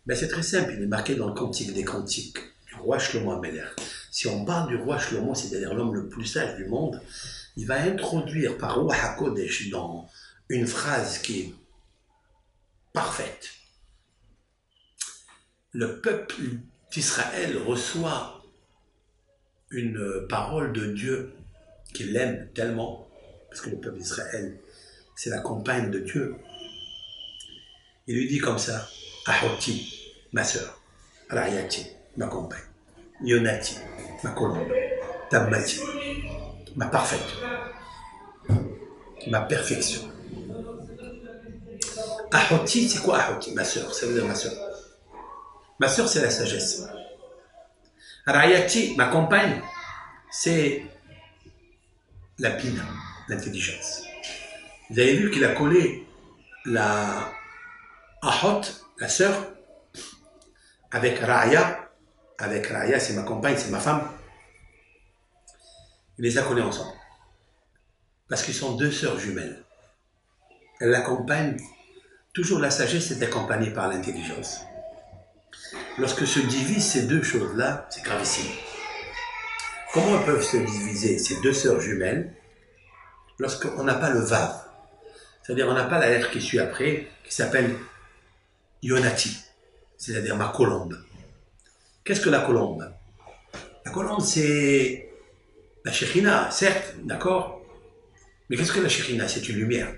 Ben c'est très simple, il est marqué dans le Cantique des Cantiques du roi Shlomo Améler. Si on parle du roi Shlomo, c'est-à-dire l'homme le plus sage du monde, il va introduire par Ruach HaKodesh dans une phrase qui est parfaite. Le peuple d'Israël reçoit une parole de Dieu qu'il aime tellement, parce que le peuple d'Israël, c'est la compagne de Dieu. Il lui dit comme ça, Ahoti, ma sœur, Rayati, ma compagne, Yonati, ma colombe, Tammati, ma parfaite, ma perfection. Ahoti, c'est quoi Ahoti? Ma sœur, ça veut dire ma sœur. Ma sœur, c'est la sagesse. Rayati, ma compagne, c'est la bina, l'intelligence. Vous avez vu qu'il a collé la Ahot, la sœur, avec Raya. Avec Raya, c'est ma compagne, c'est ma femme. Il les a collés ensemble. Parce qu'ils sont 2 sœurs jumelles. Elle l'accompagne. Toujours la sagesse est accompagnée par l'intelligence. lorsque se divisent ces deux choses-là, c'est gravissime. Comment peuvent se diviser ces deux sœurs jumelles lorsqu'on n'a pas le vav? C'est-à-dire on n'a pas la lettre qui suit après, qui s'appelle Yonati, c'est-à-dire ma colombe. Qu'est-ce que la colombe? La colombe, c'est la Shekhina, certes, d'accord? Mais qu'est-ce que la Shekhina? C'est une lumière.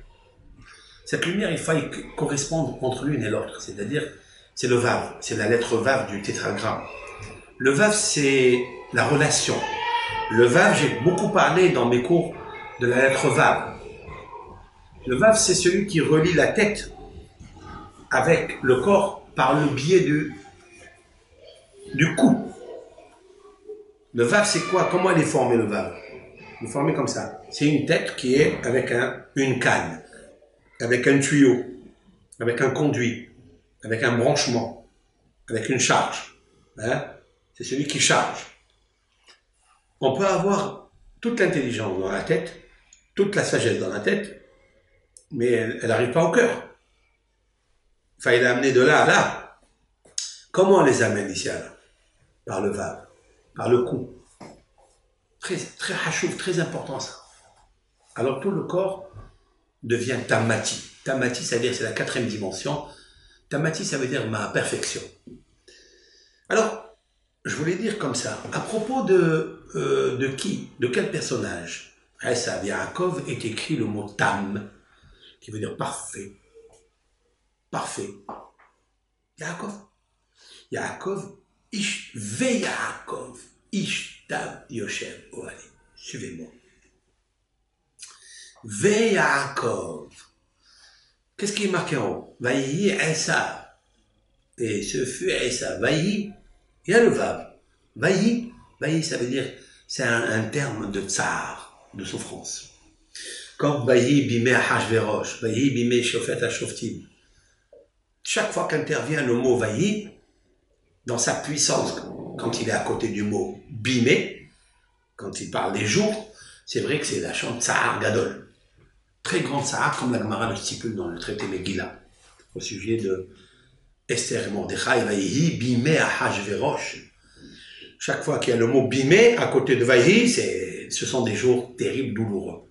Cette lumière, il faille correspondre entre l'une et l'autre, c'est-à-dire, c'est le vav, c'est la lettre vav du tétragramme. Le vav, c'est la relation. Le vav, j'ai beaucoup parlé dans mes cours de la lettre vav. Le vav, c'est celui qui relie la tête avec le corps par le biais du cou. Le vav, c'est quoi? Comment elle est formée, le vav? Elle est formée comme ça. C'est une tête qui est avec une canne, avec un tuyau, avec un conduit, avec un branchement, avec une charge. Hein? C'est celui qui charge. On peut avoir toute l'intelligence dans la tête, toute la sagesse dans la tête, mais elle n'arrive pas au cœur. Enfin, il a amené de là à là. Comment on les amène ici à là? Par le vav, par le cou. Très, très hachouf, très important ça. Alors tout le corps devient tamati. Tamati, c'est-à-dire c'est la 4e dimension. Tamati, ça veut dire ma perfection. Alors, je voulais dire comme ça, à propos de qui? De quel personnage? Ça, Yaakov est écrit le mot tam, qui veut dire parfait. Parfait. Yaakov. Yaakov, ish, ve Yaakov, ish tab yoshev oale. Suivez-moi. Ve Yaakov. Qu'est-ce qui est marqué en haut? Vaïhi Esav. Et ce fut Esav. Vaïhi, il y a le vav. Vaïhi, vaïhi, ça veut dire, c'est un terme de tsar, de souffrance. Comme Vaïhi bimé Hashverosh, Vaïhi bimé Shofet Hashoftim. Chaque fois qu'intervient le mot Vaïhi, dans sa puissance, quand il est à côté du mot bimé, quand il parle des jours, c'est vrai que c'est la chante Tsahar Gadol. Très grand Tsahar, comme la Gemara le stipule dans le traité Megillah, au sujet de Esther et Mordechai, Vaïhi bimé Hashverosh. Chaque fois qu'il y a le mot bimé à côté de Vaïhi, ce sont des jours terribles, douloureux.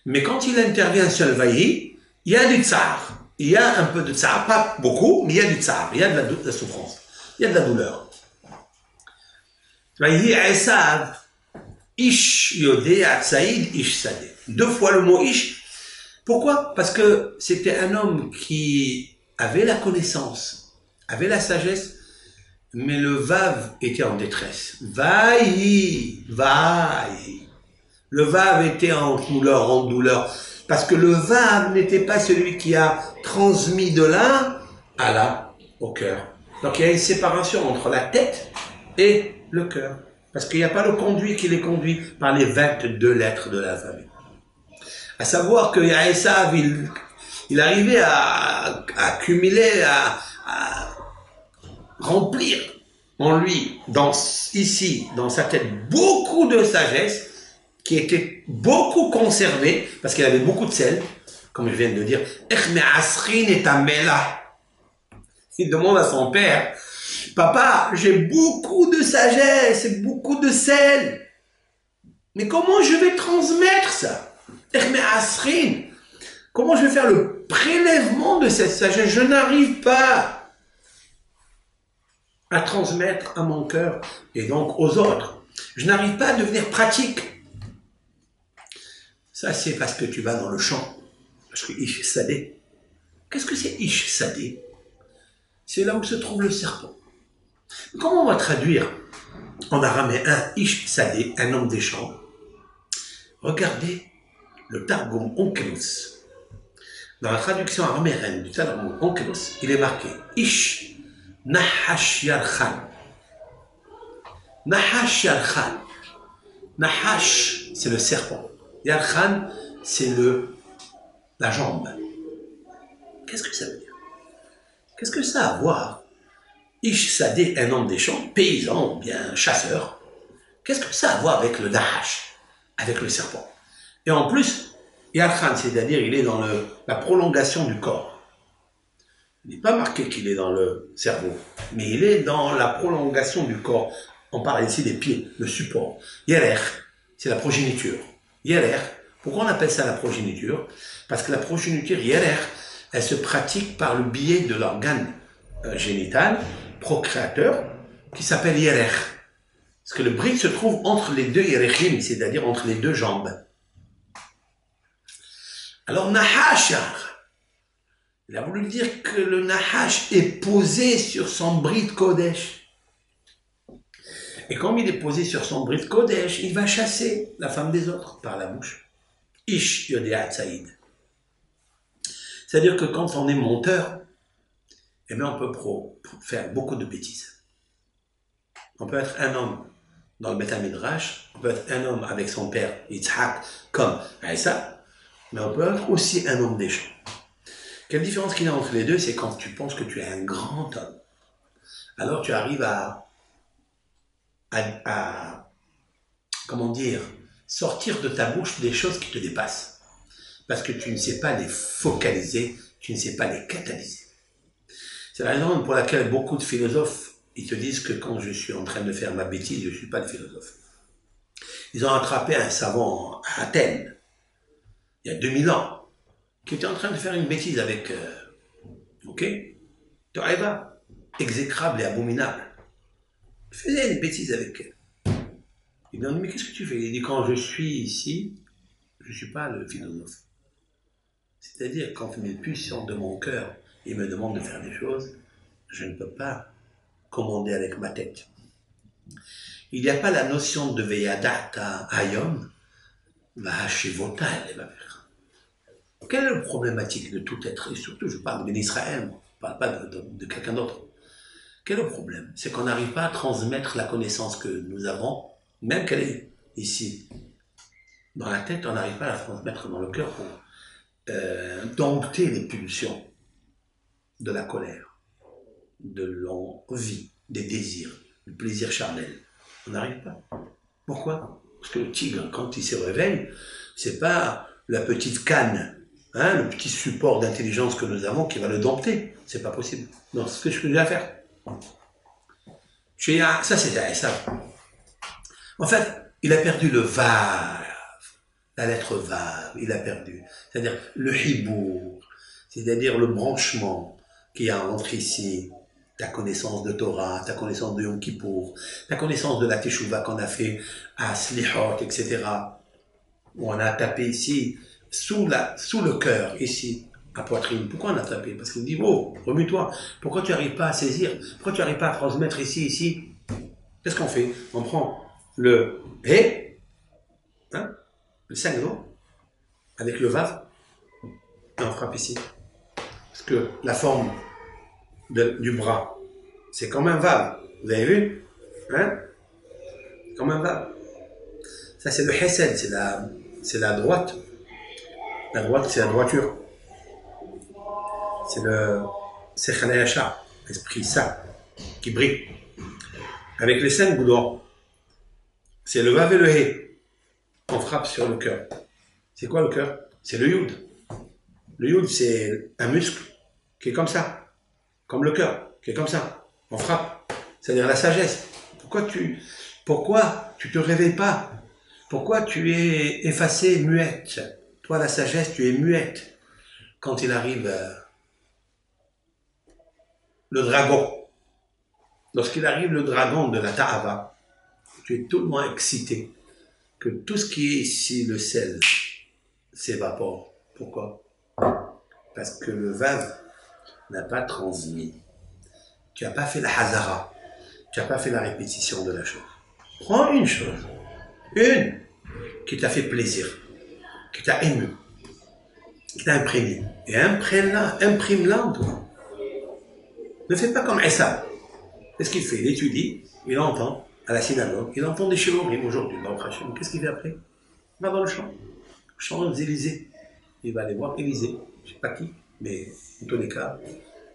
Mais quand il intervient seul Vaïhi, il y a du tsar. Il y a un peu de tsar, pas beaucoup, mais il y a du tsar, il y a de la souffrance, il y a de la douleur. Vaïhi Esav, Ish Yodea Tsaïd Ish Sadeh. 2 fois le mot Ish. Pourquoi? Parce que c'était un homme qui avait la connaissance, avait la sagesse, mais le Vav était en détresse. Vaïhi, Vaïhi. Le Vav était en douleur. Parce que le Vav n'était pas celui qui a transmis de là à là, au cœur. Donc il y a une séparation entre la tête et le cœur. Parce qu'il n'y a pas le conduit qui les conduit par les 22 lettres de l'alphabet. À savoir que Esav, il arrivait à accumuler, à remplir en lui, ici, dans sa tête, beaucoup de sagesse, qui était beaucoup conservé, parce qu'il avait beaucoup de sel, comme je viens de le dire. Il demande à son père, papa, j'ai beaucoup de sagesse et beaucoup de sel, mais comment je vais transmettre ça? Comment je vais faire le prélèvement de cette sagesse? Je n'arrive pas à transmettre à mon cœur et donc aux autres. Je n'arrive pas à devenir pratique. Ça, c'est parce que tu vas dans le champ. Parce que Ish Sadeh. Qu'est-ce que c'est Ish Sadeh? C'est là où se trouve le serpent. Comment on va traduire en araméen Ish Sadeh, un homme des champs? Regardez le Targum Onkelos. Dans la traduction araméenne du Targum Onkelos, il est marqué Ish Nahash Yarchan. Nahash Yarchan. Nahash, c'est le serpent. Yarchan, c'est la jambe. Qu'est-ce que ça veut dire? Qu'est-ce que ça a à voir? Ish Sadeh, un homme des champs, paysan ou bien chasseur. Qu'est-ce que ça a à voir avec le Nahash, avec le serpent? Et en plus, Yarchan, c'est-à-dire il est dans la prolongation du corps. Il n'est pas marqué qu'il est dans le cerveau, mais il est dans la prolongation du corps. On parle ici des pieds, le support. Yerer, c'est la progéniture. Yerer, pourquoi on appelle ça la progéniture? Parce que la progéniture, yerer, elle se pratique par le biais de l'organe génital procréateur qui s'appelle yerer. Parce que le bris se trouve entre les deux yerechim, c'est-à-dire entre les deux jambes. Alors, Nahashar, il a voulu dire que le Nahash est posé sur son bris de Kodesh. Et comme il est posé sur son bris de Kodesh, il va chasser la femme des autres par la bouche. Ish Yodéat Saïd. C'est-à-dire que quand on est monteur, eh bien on peut faire beaucoup de bêtises. On peut être un homme dans le Beth Midrash, on peut être un homme avec son père, Yitzhak, comme Aïssa, mais on peut être aussi un homme des champs. Quelle différence qu'il y a entre les deux, c'est quand tu penses que tu es un grand homme. Alors tu arrives à comment dire, sortir de ta bouche des choses qui te dépassent. Parce que tu ne sais pas les focaliser, tu ne sais pas les catalyser. C'est la raison pour laquelle beaucoup de philosophes, ils te disent que quand je suis en train de faire ma bêtise, je ne suis pas le philosophe. Ils ont attrapé un savant à Athènes, il y a 2000 ans, qui était en train de faire une bêtise avec, Toreva, exécrable et abominable. Il faisait une bêtise avec elle. Il lui a dit, mais qu'est-ce que tu fais? Il dit, quand je suis ici, je ne suis pas le philosophe. C'est-à-dire, quand mes pulsions de mon cœur, il me demande de faire des choses, je ne peux pas commander avec ma tête. Il n'y a pas la notion de Veyadata Ayom, Vahashivota, elle va faire. Quelle est la problématique de tout être? Et surtout, je parle de Israël, je ne parle pas de quelqu'un d'autre. Quel est le problème? C'est qu'on n'arrive pas à transmettre la connaissance que nous avons, même qu'elle est ici. Dans la tête, on n'arrive pas à la transmettre dans le cœur pour dompter les pulsions de la colère, de l'envie, des désirs, du plaisir charnel. On n'arrive pas. Pourquoi? Parce que le tigre, quand il se réveille, c'est pas la petite canne, le petit support d'intelligence que nous avons qui va le dompter. C'est pas possible. Non, c'est ce que je vais faire. Ça, c'est ça. En fait, il a perdu le vav, la lettre vav, il a perdu. C'est-à-dire le hibour, c'est-à-dire le branchement qu'il y a entre ici, ta connaissance de Torah, ta connaissance de Yom Kippour, ta connaissance de la Teshuvah qu'on a fait à Slihot, etc. Où on a tapé ici, sous le cœur, ici, à poitrine. Pourquoi on a tapé? Parce qu'il dit, oh, remue-toi. Pourquoi tu n'arrives pas à saisir? Pourquoi tu n'arrives pas à transmettre ici? Qu'est-ce qu'on fait? On prend le hé, le 5 avec le vav, et on frappe ici. Parce que la forme du bras, c'est comme un vav. Vous avez vu? Comme un vav. Ça, c'est le hesed, c'est la droite. La droite, c'est la droiture. C'est le Sechel Yachar, l'esprit saint, qui brille. Avec les 5 boulons, c'est le vav et le hé. On frappe sur le cœur. C'est quoi le cœur? C'est le yud. Le yud, c'est un muscle qui est comme ça. Comme le cœur, qui est comme ça. On frappe. C'est-à-dire la sagesse. Pourquoi tu te réveilles pas? Pourquoi tu es effacée, muette? Toi, la sagesse, tu es muette. Quand il arrive le dragon. Lorsqu'il arrive le dragon de la Ta'ava, tu es tellement excité que tout ce qui est ici, le sel, s'évapore. Pourquoi? Parce que le vav n'a pas transmis. Tu n'as pas fait la hazara. Tu n'as pas fait la répétition de la chose. Prends une chose. Une qui t'a fait plaisir, qui t'a ému, qui t'a imprégné. Et imprime-la en toi. Ne fais pas comme Issa. Qu'est-ce qu'il fait? Il étudie, il entend à la synagogue, il entend des shiurim aujourd'hui. Qu'est-ce qu'il fait après? Il va dans le champ des Élysées. Il va aller voir Élysée. Je ne sais pas qui, mais en tous les cas,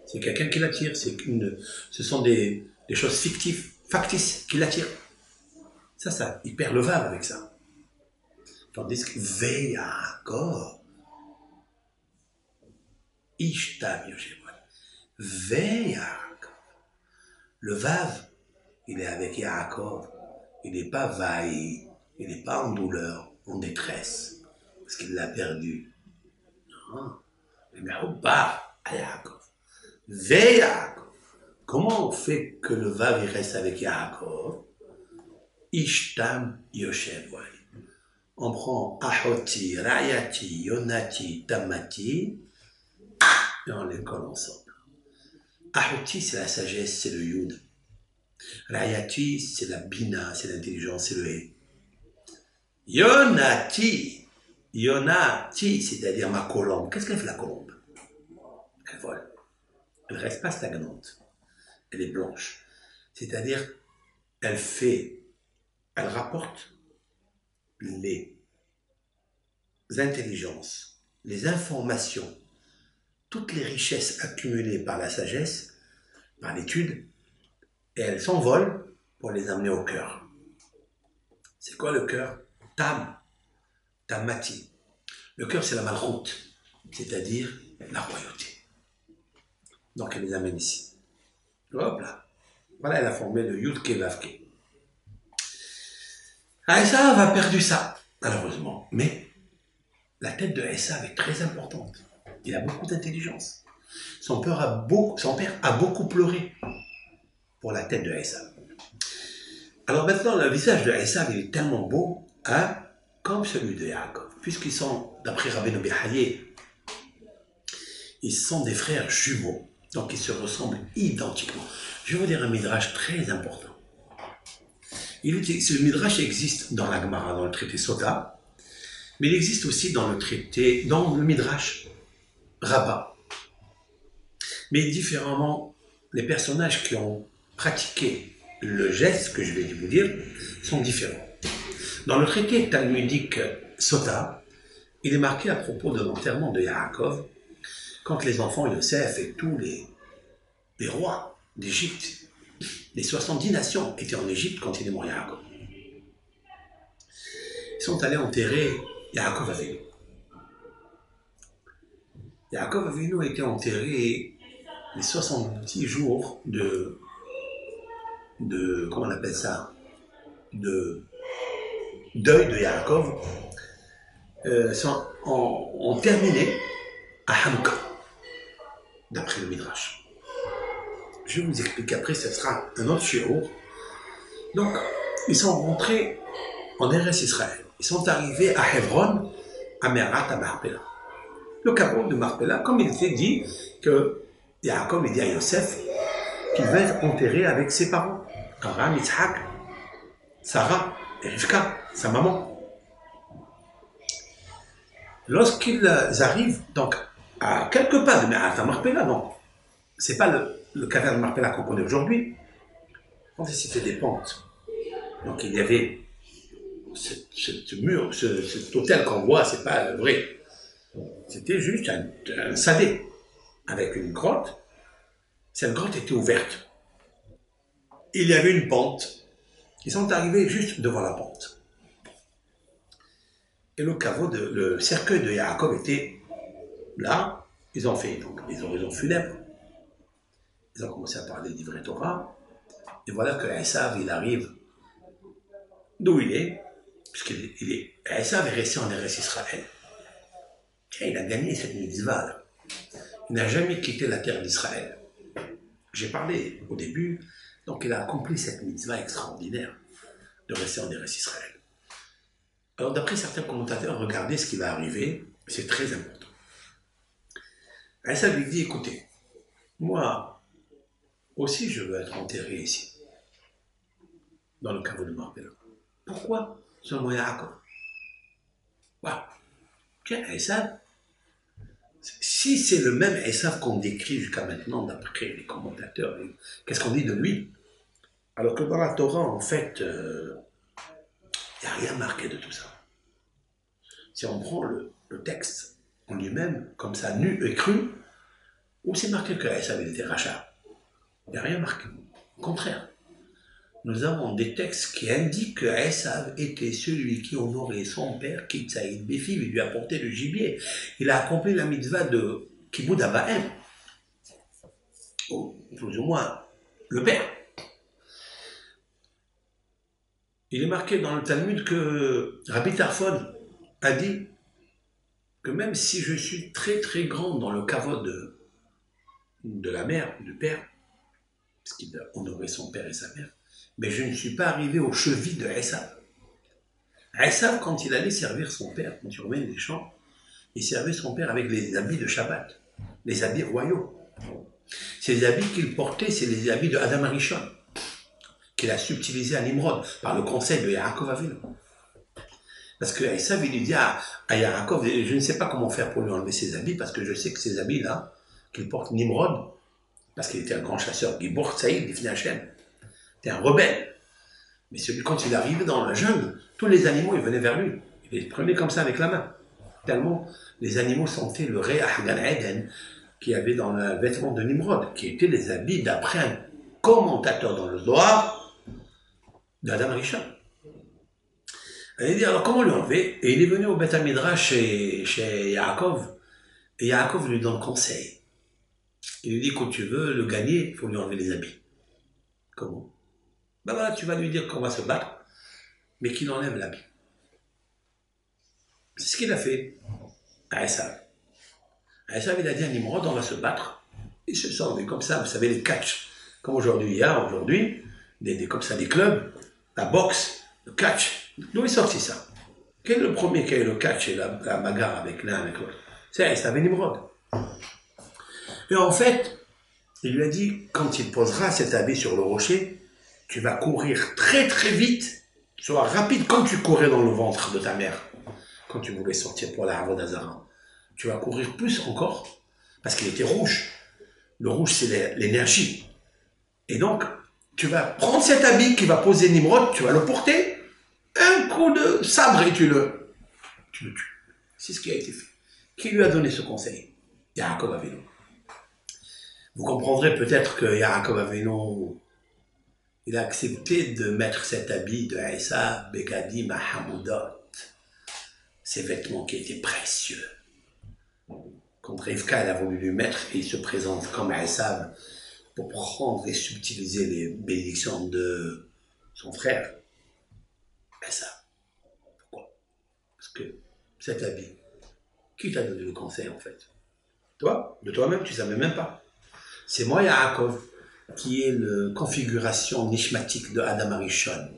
c'est quelqu'un qui l'attire. Ce sont des choses fictives, factices qui l'attirent. Ça, il perd le vav avec ça. Tandis que Veyakor, Ishtam Yoshevon. Yaakov. Le Vav, il est avec Yaakov. Il n'est pas vaï, il n'est pas en douleur, en détresse, parce qu'il l'a perdu. Non, il est à Yaakov. Yaakov. Comment on fait que le Vav il reste avec Yaakov? Ishtam Yoshev. On prend Ahoti, Rayati, Yonati, Tamati, et on les colle ensemble. Ahoti, c'est la sagesse, c'est le Yud. Rayati, c'est la Bina, c'est l'intelligence, c'est le He. Yonati, c'est-à-dire ma colombe. Qu'est-ce qu'elle fait la colombe? Elle vole. Elle ne reste pas stagnante. Elle est blanche. C'est-à-dire, elle rapporte les intelligences, les informations, toutes les richesses accumulées par la sagesse, par l'étude, et elle s'envole pour les amener au cœur. C'est quoi le cœur? Tamati. Le cœur, c'est la malchoute, c'est-à-dire la royauté. Donc, elle les amène ici. Hop là. Voilà, elle a formé le Yudke Vavke. Esav a perdu ça, malheureusement. Mais la tête de Esav est très importante. Il a beaucoup d'intelligence. Son père a beaucoup pleuré pour la tête de Esav. Alors maintenant, le visage de Esav est tellement beau, comme celui de Yaakov. Puisqu'ils sont, d'après Rabbeinu Behaye, ils sont des frères jumeaux. Donc ils se ressemblent identiquement. Je vais vous dire un midrash très important. Ce midrash existe dans la Gemara, dans le traité Sota, mais il existe aussi dans le midrash Rabbah. Mais différemment, les personnages qui ont pratiqué le geste que je vais vous dire sont différents. Dans le traité talmudique Sota, il est marqué à propos de l'enterrement de Yaakov, quand les enfants Yosef et tous les rois d'Égypte, les 70 nations étaient en Égypte quand il est mort Yaakov. Ils sont allés enterrer Yaakov Avinu. Yaakov Avinu a été enterré les 70 jours de comment on appelle ça, de deuil de Yaakov, ont terminé à Hanouka, d'après le Midrash. Je vais vous expliquer après, ce sera un autre shiur. Donc, ils sont rentrés en Eretz Israël. Ils sont arrivés à Hebron, à Merat, à Marpella. Le Kaboul de Marpella, comme il était dit que Yaakov a dit à Yosef qu'il va être enterré avec ses parents, Abraham, Yitzhak, Sarah et Rivka, sa maman. Lorsqu'ils arrivent donc à quelques pas de Merat à Marpella, donc c'est pas le caverne de Marpella qu'on connaît aujourd'hui. En fait, c'était des pentes. Donc il y avait ce mur, cet hôtel qu'on voit, c'est pas vrai. C'était juste un sadé avec une grotte. Cette grotte était ouverte. Il y avait une pente. Ils sont arrivés juste devant la pente. Et le cercueil de Yaakov était là. Ils ont fait donc des oraisons funèbres. Ils ont commencé à parler d'Ivrei Torah. Et voilà que Esav, il arrive d'où il est, puisqu'il Esav est resté en Eretz Israël. Il a gagné cette mitzvah. Il n'a jamais quitté la terre d'Israël. J'ai parlé au début, donc il a accompli cette mitzvah extraordinaire de rester en Eretz Israël. Alors d'après certains commentateurs, regardez ce qui va arriver, c'est très important. Esav lui dit, écoutez, moi aussi je veux être enterré ici, dans le caveau de Marpella. Pourquoi seulement Yaakov? Voilà. Tiens, Esav, si c'est le même Esav qu'on décrit jusqu'à maintenant, d'après les commentateurs, qu'est-ce qu'on dit de lui? Alors que dans la Torah, en fait, il n'y a rien marqué de tout ça. Si on prend le texte en lui-même, comme ça, nu et cru, où c'est marqué que Esav était rachat? Il n'y a rien marqué. Au contraire. Nous avons des textes qui indiquent que Esav était celui qui honorait son père, Kitsaïd Béfi, il lui a apporté le gibier. Il a accompli la mitzvah de Kibbout Avaim. ou plus ou moins le père. Il est marqué dans le Talmud que Rabbi Tarfon a dit que même si je suis très très grand dans le kavod de la mère, du père, parce qu'il a honoré son père et sa mère, mais je ne suis pas arrivé aux chevilles de Esav. Esav, quand il allait servir son père, quand il revenait des champs, il servait son père avec les habits de Shabbat, les habits royaux. Ces habits qu'il portait, c'est les habits de Adam Arishon, qu'il a subtilisé à Nimrod par le conseil de Yaakov Avinu. Parce que Esav, il lui dit à Yaakov, je ne sais pas comment faire pour lui enlever ses habits, parce que je sais que ces habits-là, qu'il porte Nimrod, parce qu'il était un grand chasseur, Gibour Tsaïd, Ifni Hachem, c'était un rebelle. Mais celui, quand il arrivait dans la jungle, tous les animaux, ils venaient vers lui. Il les prenait comme ça avec la main. Tellement les animaux sentaient le Réach Gan Eden qu'il y avait dans le vêtement de Nimrod, qui étaient les habits d'après un commentateur dans le Zohar d'Adam Arishon. Il dit, alors comment lui enlever? Et il est venu au Beth Midrash chez Yaakov, et Yaakov lui donne conseil. Il lui dit, quand tu veux le gagner, il faut lui enlever les habits. Comment? Ben voilà, tu vas lui dire qu'on va se battre, mais qu'il enlève l'habit. C'est ce qu'il a fait à Esav. Esav, il a dit à Nimrod, on va se battre. Il se sent enlevé comme ça, vous savez, les catch. Comme aujourd'hui, il y a aujourd'hui, comme ça, des clubs, la boxe, le catch. D'où est sorti ça? Quel est le premier qui a eu le catch et la bagarre avec l'un avec l'autre? C'est Esav et Nimrod. Et en fait, il lui a dit, quand il posera cet habit sur le rocher, tu vas courir très très vite, sois rapide comme tu courais dans le ventre de ta mère, quand tu voulais sortir pour la Avodazara. Tu vas courir plus encore, parce qu'il était rouge. Le rouge, c'est l'énergie. Et donc, tu vas prendre cet habit qui va poser Nimrod, tu vas le porter, un coup de sabre et tu le tues. C'est ce qui a été fait. Qui lui a donné ce conseil? Yaakov Avinu. Vous comprendrez peut-être que Yaakov Avinu, il a accepté de mettre cet habit de Esav, Begadi, Mahamoudot, ces vêtements qui étaient précieux. Quand Rivka, elle a voulu lui mettre, et il se présente comme Esav pour prendre et subtiliser les bénédictions de son frère. Esav. Pourquoi? Parce que cet habit, qui t'a donné le conseil en fait? Toi? De toi-même, tu ne savais même pas. C'est moi, Yaakov, qui est la configuration nishmatique de Adam Arishon.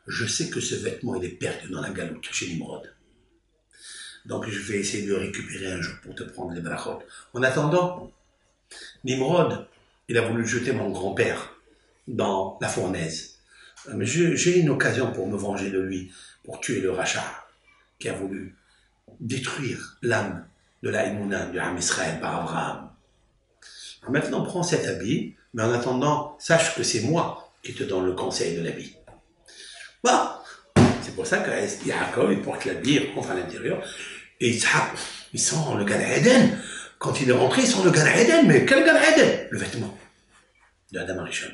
Je sais que ce vêtement, il est perdu dans la galoute chez Nimrod. Donc je vais essayer de le récupérer un jour pour te prendre les brachot. En attendant, Nimrod, il a voulu jeter mon grand-père dans la fournaise. Mais j'ai une occasion pour me venger de lui, pour tuer le rachat, qui a voulu détruire l'âme de la Emouna, du Ham Israël par Abraham. Alors maintenant, prends cet habit, mais en attendant, sache que c'est moi qui te donne le conseil de l'habit. Bah, c'est pour ça que Yaakov, il porte l'habit, il rentre à l'intérieur, et il sent le Gan Eden. Quand il est rentré, il sent le Gan Eden, mais quel Gan Eden? Le vêtement de Adam Arishon.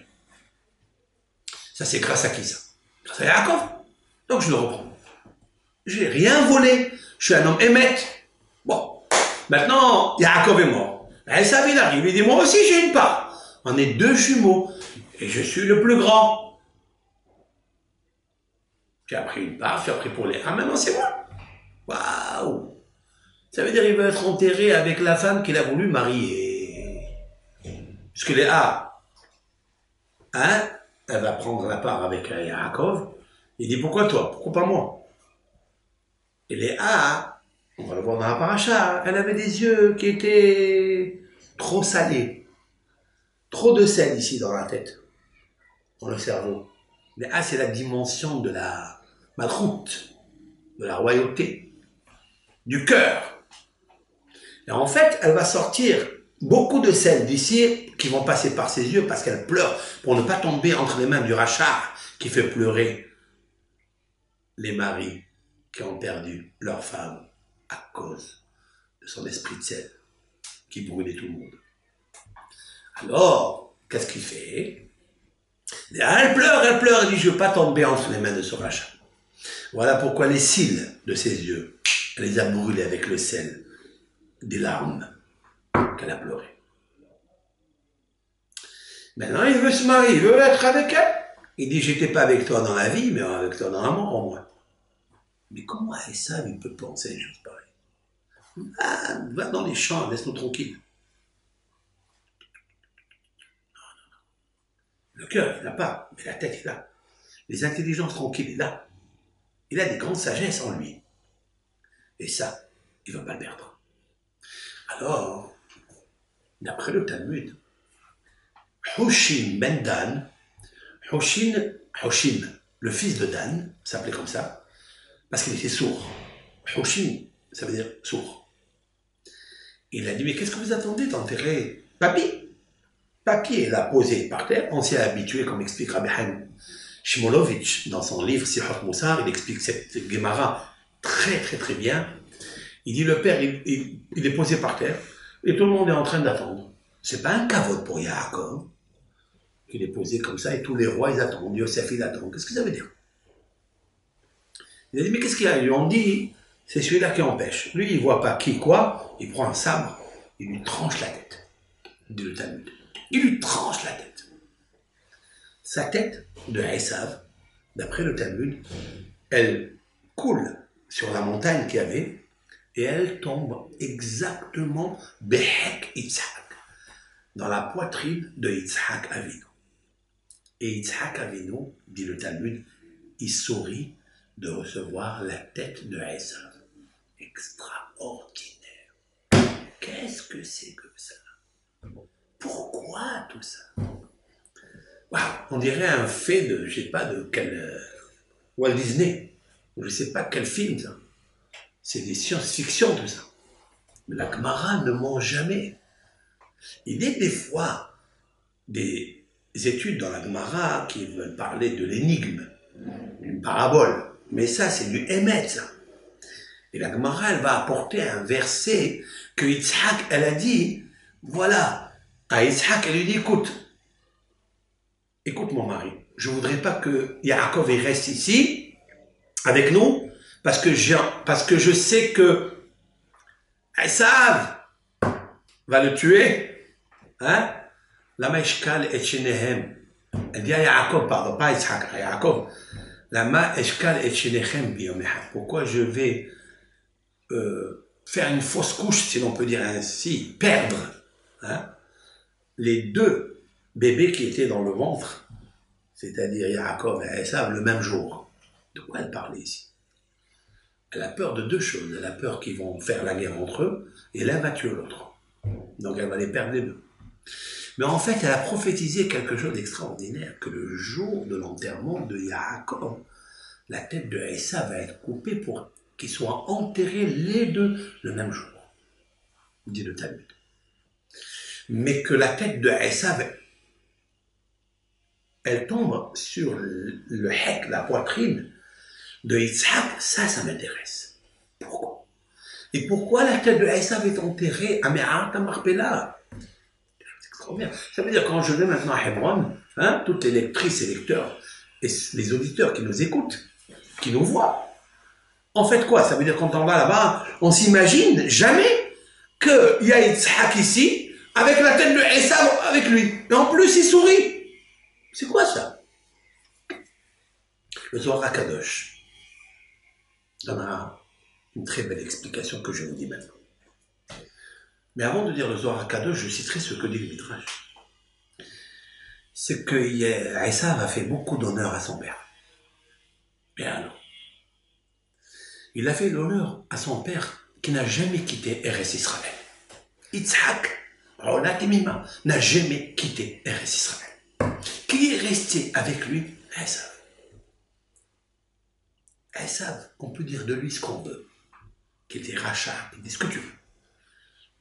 Ça, c'est grâce à qui ça? Grâce à Yaakov. Donc je le reprends. J'ai rien volé. Je suis un homme émette. Bon, maintenant, Yaakov est mort. Esav, il arrive, il dit, moi aussi j'ai une part. On est deux jumeaux, et je suis le plus grand. J'ai appris une part, j'ai appris pour les... Ah, maintenant c'est moi. Waouh. Ça veut dire qu'il va être enterré avec la femme qu'il a voulu marier. Parce que Léa, hein, elle va prendre la part avec Yaakov. Il dit, pourquoi toi? Pourquoi pas moi? Et Léa, on va le voir dans la paracha, elle avait des yeux qui étaient trop salés. Trop de sel ici dans la tête, dans le cerveau. Léa, c'est la dimension de la malchoute, de la royauté, du cœur. Et en fait, elle va sortir beaucoup de sel d'ici qui vont passer par ses yeux parce qu'elle pleure pour ne pas tomber entre les mains du rachat qui fait pleurer les maris qui ont perdu leur femme à cause de son esprit de sel qui brûlait tout le monde. Alors, qu'est-ce qu'il fait? Elle pleure, elle dit, je ne veux pas tomber entre les mains de ce rachat. Voilà pourquoi les cils de ses yeux, elle les a brûlés avec le sel des larmes qu'elle a pleurées. Maintenant, il veut se marier, il veut être avec elle. Il dit, j'étais pas avec toi dans la vie, mais avec toi dans la mort, au moins. Mais comment Esav, il peut penser une chose pareille? Ah, va dans les champs, laisse-nous tranquille. Le cœur, il n'a pas, mais la tête, il a. Les intelligences tranquilles, il a. Il a des grandes sagesses en lui. Et ça, il ne va pas le perdre. Alors, d'après le Talmud, Hushim ben Dan, Hushim, le fils de Dan, s'appelait comme ça, parce qu'il était sourd. Hushim, ça veut dire sourd. Il a dit, mais qu'est-ce que vous attendez d'enterrer Papi? Papi, il l'a posé par terre, on s'y est habitué, comme explique Rabbi Haim Shimolovitch dans son livre Sihot Moussar, il explique cette Gemara très bien. Il dit, le père, il est posé par terre, et tout le monde est en train d'attendre. C'est pas un kavod pour Yaakov, qu'il est posé comme ça, et tous les rois, ils attendent, Yosef, il attend. Qu'est-ce que ça veut dire? Il a dit, mais qu'est-ce qu'il y a? Ils lui ont dit, c'est celui-là qui empêche. Lui, il voit pas qui, quoi, il prend un sabre, il lui tranche la tête, dit le Talmud. Il lui tranche la tête. Sa tête de Esav, d'après le Talmud, elle coule sur la montagne qu'il y avait, et elle tombe exactement Behek Yitzhak, dans la poitrine de Yitzhak Avinu. Et Yitzhak Avinu, dit le Talmud, il sourit de recevoir la tête de Esav. Extraordinaire. Qu'est-ce que c'est que ça? Pourquoi tout ça? Wow, on dirait un fait de, je sais pas de quel Walt Disney, je sais pas quel film ça. C'est des science-fiction tout ça. Mais la Gemara ne ment jamais. Il y a des fois des études dans la Gemara qui veulent parler de l'énigme, d'une parabole. Mais ça, c'est du Emet, ça. Et la Gemara, elle va apporter un verset que Yitzhak, elle a dit, voilà, à Yitzhak, elle lui dit, écoute mon mari, je voudrais pas que Yaakov il reste ici, avec nous, parce que je sais que Esav va le tuer, hein? Lama eshkal et shenehem. Elle dit à Yaakov, pardon, pas Yitzhak, à Yaakov. Lama eshkal et shenehem biyom echad. Pourquoi je vais faire une fausse couche, si l'on peut dire ainsi, perdre, hein, les deux bébés qui étaient dans le ventre, c'est-à-dire Yaakov et Esav, le même jour. De quoi elle parlait ici? Elle a peur de deux choses. Elle a peur qu'ils vont faire la guerre entre eux, et l'un va tuer l'autre. Donc elle va les perdre les deux. Mais en fait, elle a prophétisé quelque chose d'extraordinaire, que le jour de l'enterrement de Yaakov, la tête de Esav va être coupée pour qu'ils soient enterrés les deux le même jour, dit le Talmud. Mais que la tête de Esav, elle tombe sur le hek, la poitrine de Yitzhak, ça m'intéresse. Pourquoi? Et pourquoi la tête de Esav est enterrée à Me'at HaMarpela? C'est extraordinaire. Ça veut dire quand je vais maintenant à Hebron, hein, toutes les lectrices et lecteurs, et les auditeurs qui nous écoutent, qui nous voient, en fait quoi? Ça veut dire quand on va là-bas, on s'imagine jamais qu'il y a Yitzhak ici, avec la tête de Esav avec lui. Et en plus, il sourit. C'est quoi ça? Le Zohar HaKadosh donnera une très belle explication que je vous dis maintenant. Mais avant de dire le Zohar HaKadosh, je citerai ce que dit le Midrash. C'est que Esav a fait beaucoup d'honneur à son père. Mais alors, il a fait l'honneur à son père qui n'a jamais quitté Eretz Israël. Yitzhak, Ronatimima, n'a jamais quitté Eretz Israël. Qui est resté avec lui? Esav. Esav, on peut dire de lui ce qu'on veut, qu'il était rachat, qu'il dit ce que tu veux.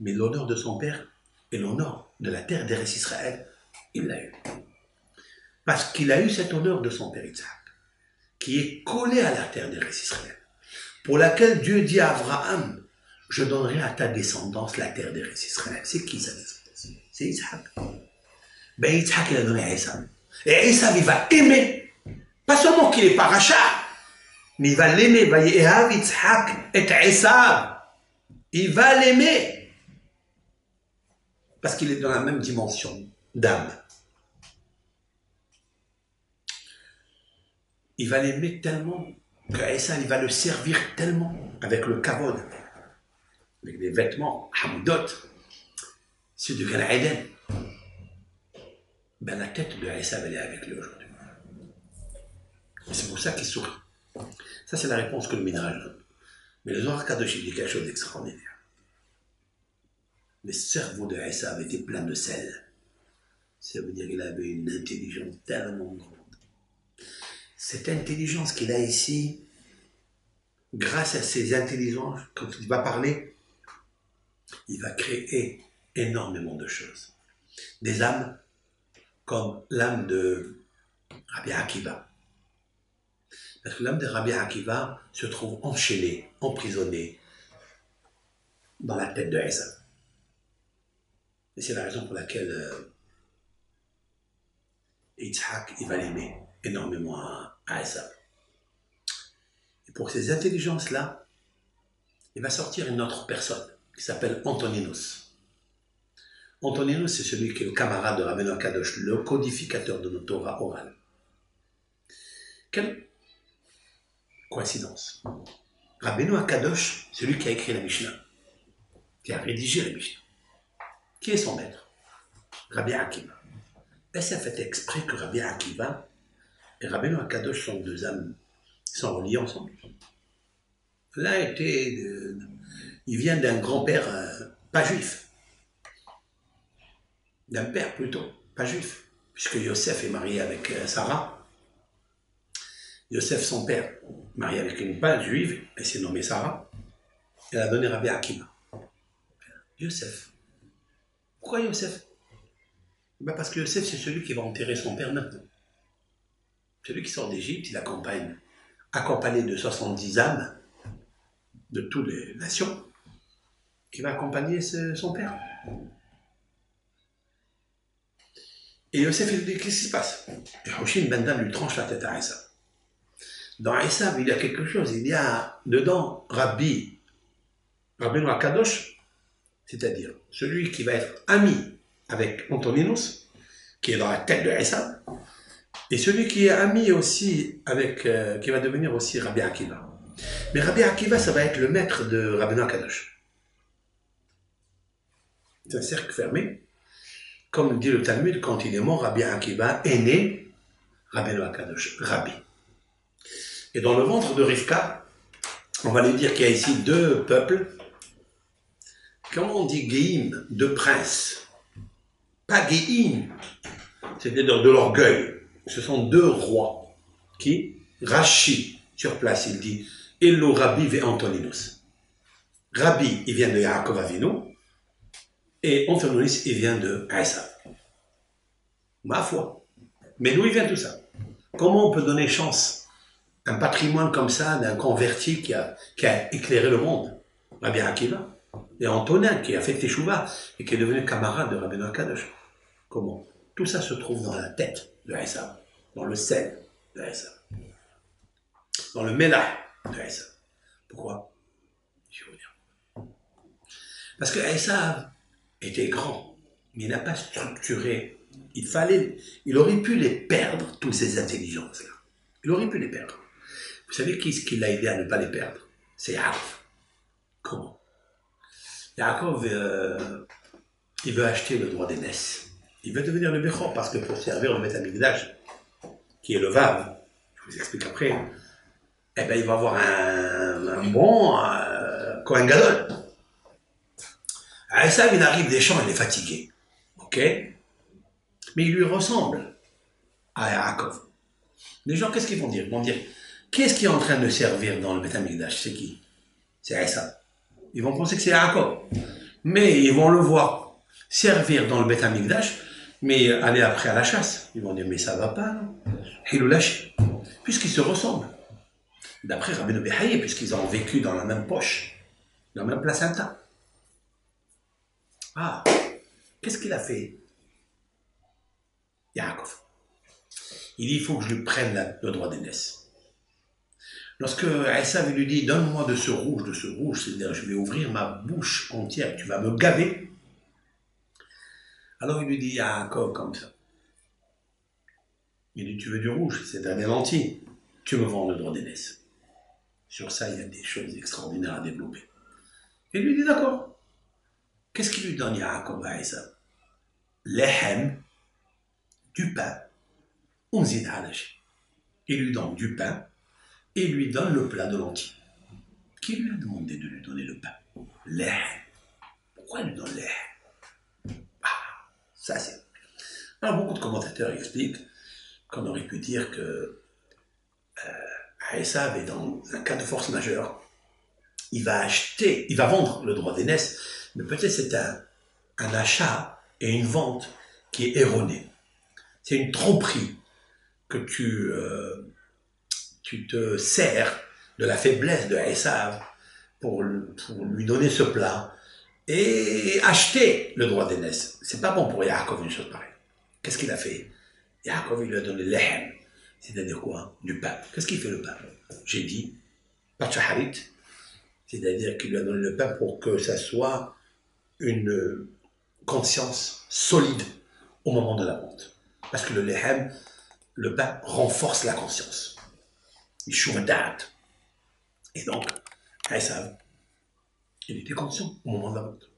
Mais l'honneur de son père et l'honneur de la terre d'Eretz Israël, il l'a eu. Parce qu'il a eu cet honneur de son père Yitzhak, qui est collé à la terre d'Eretz Israël, pour laquelle Dieu dit à Abraham, je donnerai à ta descendance la terre d'Eretz Israël. C'est qui sa descendance? C'est Yitzhak. Ben Yitzhak, il a donné à Esav. Et Esav, il va aimer, pas seulement qu'il est pas rachat, mais il va l'aimer. Vayehav Yitzhak et Esav. Il va l'aimer. Parce qu'il est dans la même dimension d'âme. il va l'aimer tellement que Esav, il va le servir tellement avec le kavod, avec des vêtements, hamdot, c'est du Gan Eden. Ben, la tête de Esav, elle est avec lui aujourd'hui. Et c'est pour ça qu'il sourit. Ça, c'est la réponse que le Midrash donne. Mais le Zohar Kadosh, il dit quelque chose d'extraordinaire. Le cerveau de Esav était plein de sel. Ça veut dire qu'il avait une intelligence tellement grande. Cette intelligence qu'il a ici, grâce à ses intelligences, quand il va parler, il va créer énormément de choses. Des âmes comme l'âme de Rabbi Akiva. Parce que l'âme de Rabbi Akiva se trouve enchaînée, emprisonnée dans la tête de Esav. Et c'est la raison pour laquelle Yitzhak, il va l'aimer énormément à Esav. Et pour ces intelligences-là, il va sortir une autre personne qui s'appelle Antoninus. Antoninus, c'est celui qui est le camarade de Rabbeinu Akadosh, le codificateur de notre Torah orale. Quelle coïncidence. Rabbeinu Akadosh, c'est lui qui a écrit la Mishnah, qui a rédigé la Mishnah. Qui est son maître? Rabbi Akiva. Est-ce fait exprès que Rabbi Akiva et Rabbeinu Akadosh sont deux âmes, sont reliés ensemble? L'un il vient d'un grand-père pas juif, d'un père plutôt, pas juif, puisque Yosef est marié avec Sarah. Yosef, son père, marié avec une pas juive, elle s'est nommée Sarah, elle a donné Rabbi Akiva. Yosef. Pourquoi Yosef? Ben parce que Yosef, c'est celui qui va enterrer son père maintenant. Celui qui sort d'Égypte, il accompagné de 70 âmes de toutes les nations, qui va accompagner son père. Et Yosef, il dit, qu'est-ce qui se passe? Et Hoshin Ben Dan lui tranche la tête à Esav. Dans Esav, il y a quelque chose, il y a dedans Rabbeinu Akadosh, c'est-à-dire celui qui va être ami avec Antoninus, qui est dans la tête de Esav, et celui qui est ami aussi avec, qui va devenir aussi Rabbi Akiva. Mais Rabbi Akiva, ça va être le maître de Rabbeinu Akadosh. C'est un cercle fermé. Comme dit le Talmud, quand il est mort, Rabbi Akiva est né Rabbeinu Akadosh, Rabbi. Et dans le ventre de Rivka, on va lui dire qu'il y a ici deux peuples. Comment on dit Geim, deux princes? Pas Geim, c'est-à-dire de l'orgueil. Ce sont deux rois qui, Rashi, sur place, il dit Elo Rabbi ve Antoninus. Rabbi, il vient de Yaakov Avinu, et Antoninus, il vient de Esav. Ma foi. Mais d'où il vient tout ça? Comment on peut donner chance un patrimoine comme ça d'un converti qui a éclairé le monde? Rabbi Akiva et Antonin qui a fait Teshuvah et qui est devenu camarade de Rabbeinu Akadosh. Comment? Tout ça se trouve dans la tête de Esav, dans le sel de Esav, dans le mélah de Esav. Pourquoi? Je vais vous dire. Parce que Esav était grand, mais il n'a pas structuré. Il aurait pu les perdre, toutes ces intelligences-là. Il aurait pu les perdre. Vous savez qui l'a aidé à ne pas les perdre? C'est Yaakov. Comment? Yaakov, il veut acheter le droit d'aînesse. Il veut devenir le Bechor parce que pour servir le Beth Amikdash, qui est le Vav, je vous explique après, eh ben, il va avoir un bon Kohen Gadol. Esav, il arrive des champs, il est fatigué. Ok? Mais il lui ressemble à Yaakov. Les gens, qu'est-ce qu'ils vont dire? Ils vont dire, qu'est-ce qui est en train de servir dans le Beth Amikdash? C'est qui? C'est Esav. Ils vont penser que c'est Yaakov. Mais ils vont le voir servir dans le Beth Amikdash, mais aller après à la chasse. Ils vont dire, mais ça va pas, non? Il ou lâche. Puisqu'ils se ressemblent. D'après Rabbeinu Behaye, puisqu'ils ont vécu dans la même poche, dans la même placenta. Ah, qu'est-ce qu'il a fait? Yaakov. Il dit, il faut que je lui prenne le droit d'aînesse. Lorsque Esav lui dit, donne-moi de ce rouge, c'est-à-dire je vais ouvrir ma bouche entière, tu vas me gaver. Alors il lui dit, Yaakov, comme ça. Il dit, tu veux du rouge, c'est-à-dire des lentilles. tu me vends le droit d'aînesse. Sur ça, il y a des choses extraordinaires à développer. Et lui dit d'accord. Qu'est-ce qu'il lui donne Yaakov à Esav? Lehem, du pain, on zid alash. Il lui donne du pain et il lui donne le plat de lentilles. Qui lui a demandé de lui donner le pain? Lehem. Pourquoi il lui donne lehem? Ça c'est. Alors beaucoup de commentateurs expliquent qu'on aurait pu dire que Esav est dans un cas de force majeure. Il va vendre le droit d'aînesse, mais peut-être c'est un achat et une vente qui est erronée. C'est une tromperie que tu te sers de la faiblesse de Esav pour lui donner ce plat et acheter le droit d'aînesse. C'est pas bon pour Yaakov une chose pareille. Qu'est-ce qu'il a fait? Yaakov, il lui a donné lehem, c'est-à-dire quoi? Du pain. Qu'est-ce qu'il fait le pain? J'ai dit, pachaharit, c'est-à-dire qu'il lui a donné le pain pour que ça soit une conscience solide au moment de la vente. Parce que le lehem, le pain, renforce la conscience. Il shouvadat. Et donc, Esav, il était conscient au moment de la vente.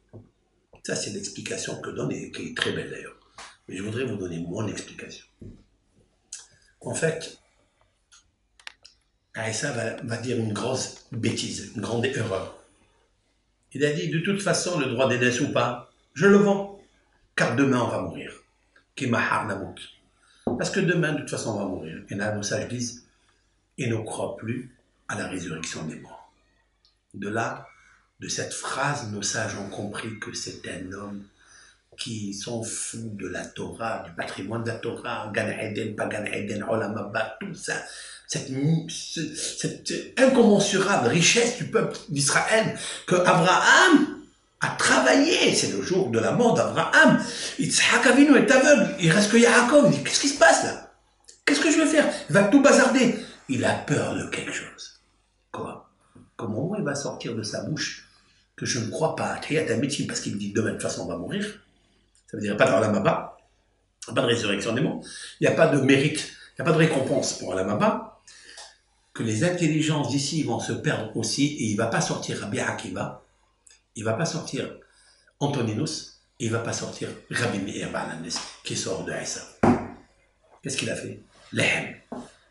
Ça, c'est l'explication que donne et qui est très belle d'ailleurs. Mais je voudrais vous donner mon explication. En fait, Esav va dire une grosse bêtise, une grande erreur. Il a dit, de toute façon, le droit d'aînesse ou pas, je le vends, car demain on va mourir. Parce que demain, de toute façon, on va mourir. Et là, nos sages disent, ils ne croient plus à la résurrection des morts. De là, de cette phrase, nos sages ont compris que c'est un homme qui s'en fout de la Torah, du patrimoine de la Torah, Gan Eden, pas Gan Eden, Olam Haba, tout ça, cette incommensurable richesse du peuple d'Israël que Abraham a travaillé. C'est le jour de la mort d'Abraham. Yitzhak Avinu est aveugle, il reste que Yaakov. Il dit, qu'est-ce qui se passe là? Qu'est-ce que je vais faire? Il va tout bazarder. Il a peur de quelque chose. Quoi? Comment il va sortir de sa bouche que je ne crois pas à Triyat HaMetim, parce qu'il dit demain de toute façon on va mourir. Ça veut dire pas d'Olam Haba, pas de résurrection des morts, il n'y a pas de mérite, il n'y a pas de récompense pour Olam Haba, que les intelligences d'ici vont se perdre aussi, et il ne va pas sortir Rabbi Akiva, il ne va pas sortir Antoninus, et il ne va pas sortir Rabbi Meir Baal HaNes, qui sort de Esav. Qu'est-ce qu'il a fait? Lehem.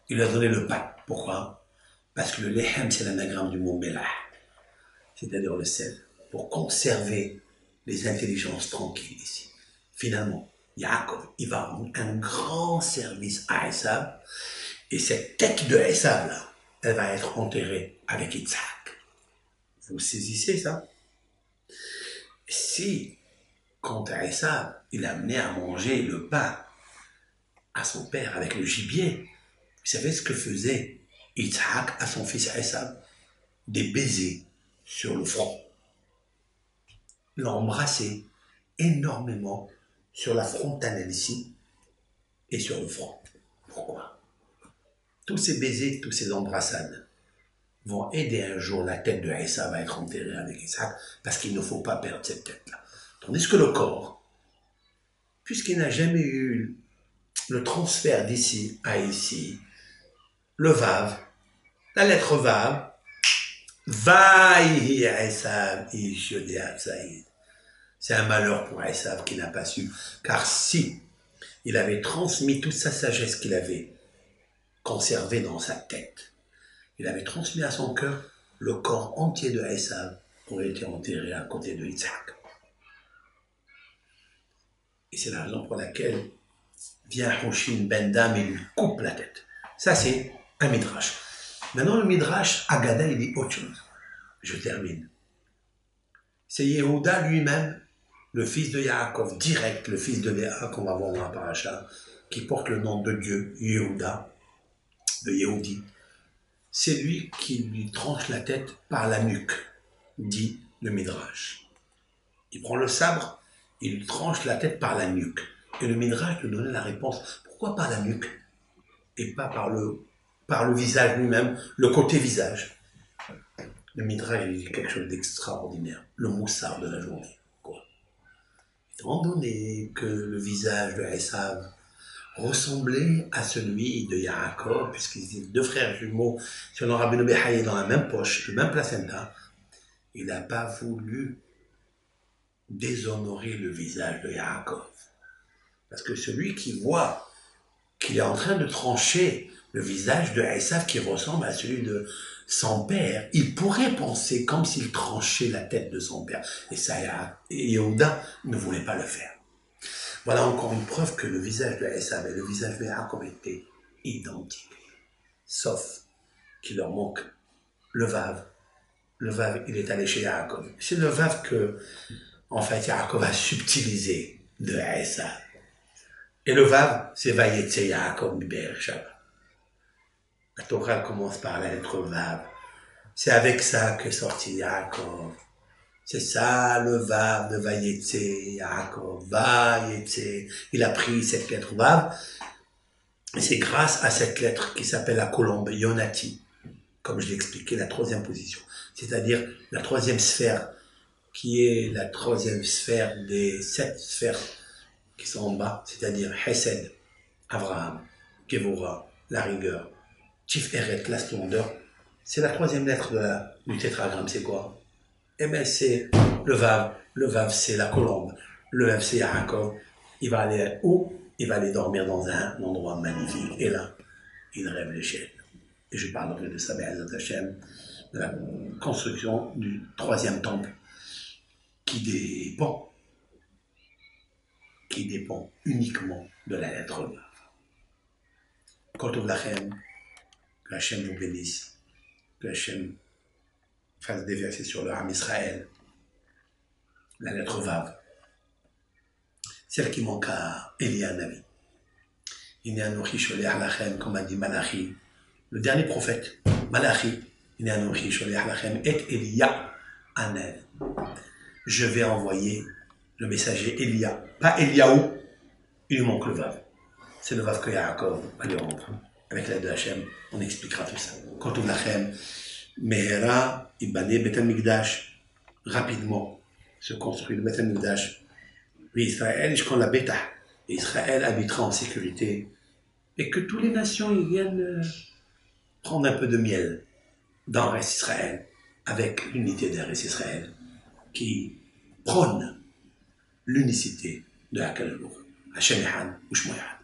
Il lui a donné le pain. Pourquoi? Parce que le lehem, c'est l'anagramme du mot melah, c'est-à-dire le sel, pour conserver les intelligences tranquilles ici. Finalement, Yaakov, il va rendre un grand service à Esav, et cette tête de Esav là, elle va être enterrée avec Yitzhak. Vous saisissez ça? Si, quand Esav, il a amené à manger le pain à son père avec le gibier, vous savez ce que faisait Yitzhak à son fils Esav? Des baisers sur le front. Il l'a embrassé énormément sur la frontale ici et sur le front. Pourquoi? Tous ces baisers, tous ces embrassades vont aider un jour la tête de Esav à être enterrée avec Isaac, parce qu'il ne faut pas perdre cette tête-là. Tandis que le corps, puisqu'il n'a jamais eu le transfert d'ici à ici, le Vav, la lettre Vav, Vaïhi Esav, Ishodiat Saïd. C'est un malheur pour Esav qui n'a pas su, car si il avait transmis toute sa sagesse qu'il avait conservée dans sa tête, il avait transmis à son cœur, le corps entier de Esav aurait été enterré à côté de Yitzhak. Et c'est la raison pour laquelle vient Hoshin Ben Dam et lui coupe la tête. Ça, c'est un midrash. Maintenant, le midrash Agada, il dit autre chose. Je termine. C'est Yehuda lui-même, le fils de Yaakov, direct, le fils de Léa, qu'on va voir dans la paracha, qui porte le nom de Dieu, Yehuda, de Yehudi. C'est lui qui lui tranche la tête par la nuque, dit le midrash. Il prend le sabre, il lui tranche la tête par la nuque. Et le midrash lui donnait la réponse. Pourquoi par la nuque et pas par le visage lui-même, le côté visage? Le midrash dit quelque chose d'extraordinaire, le moussard de la journée. Quoi. Étant donné que le visage de Esav ressemblait à celui de Yaakov, puisqu'ils étaient deux frères jumeaux, selon Rabbeinu Behaye, dans la même poche, le même placenta. Il n'a pas voulu déshonorer le visage de Yaakov. Parce que celui qui voit qu'il est en train de trancher le visage de Esav qui ressemble à celui de son père, il pourrait penser comme s'il tranchait la tête de son père. Et ça, Yehuda ne voulait pas le faire. Voilà encore une preuve que le visage de Esav et le visage de Yaakov étaient identiques. Sauf qu'il leur manque le Vav. Le Vav, il est allé chez Yaakov. C'est le Vav que, en fait, Yaakov a subtilisé de Esav. Et le Vav, c'est Vayetse Yaakov mi Be'er-Sheva. La Torah commence par la lettre Vav. C'est avec ça qu'est sorti Yaakov. C'est ça le Vav de Vayetse Yaakov. Vayetse. Il a pris cette lettre Vav. Et c'est grâce à cette lettre qui s'appelle la colombe, Yonati, comme je l'ai expliqué, la troisième position. C'est-à-dire la troisième sphère, qui est la troisième sphère des 7 sphères qui sont en bas, c'est-à-dire Hesed, Abraham, Gevura, la rigueur, Tiferet, la splendeur. C'est la troisième lettre du tétragramme, c'est quoi? Eh bien, c'est le Vav. Le Vav, c'est la colombe. Le Vav, c'est Yaakov. Il va aller où? Il va aller dormir dans un endroit magnifique. Et là, il rêve l'échelle. Et je parlerai de ça, Be'ezrat Hashem, de la construction du troisième temple qui dépend uniquement de la lettre Vav. Kol Tov Lachem, que Hashem vous bénisse, que Hashem fasse déverser sur le Ham Israël la lettre Vav, celle qui manque à Elia Navi. Il y a Anochi Sholeach Lachem, comme a dit Malachi, le dernier prophète, Malachi, il y a Anochi Sholeach Lachem, et Elia Anav. Je vais envoyer le messager Elia, pas Eliaou, il lui manque le Vav. C'est le Vav que Yaakov va lui rendre. Avec l'aide de Hachem, on expliquera tout ça. Kol Tov Lachem, Mehera, Ibane, Bet HaMikdash, rapidement se construit le Bet HaMikdash. Oui, Israël, je la Betah. Israël habitera en sécurité. Et que toutes les nations ils viennent prendre un peu de miel dans le reste Israël, avec l'unité des reste Israël, qui prône l'unicité de Hakadosh Baruch Hu. Hashem Echad, Ushmo Echad.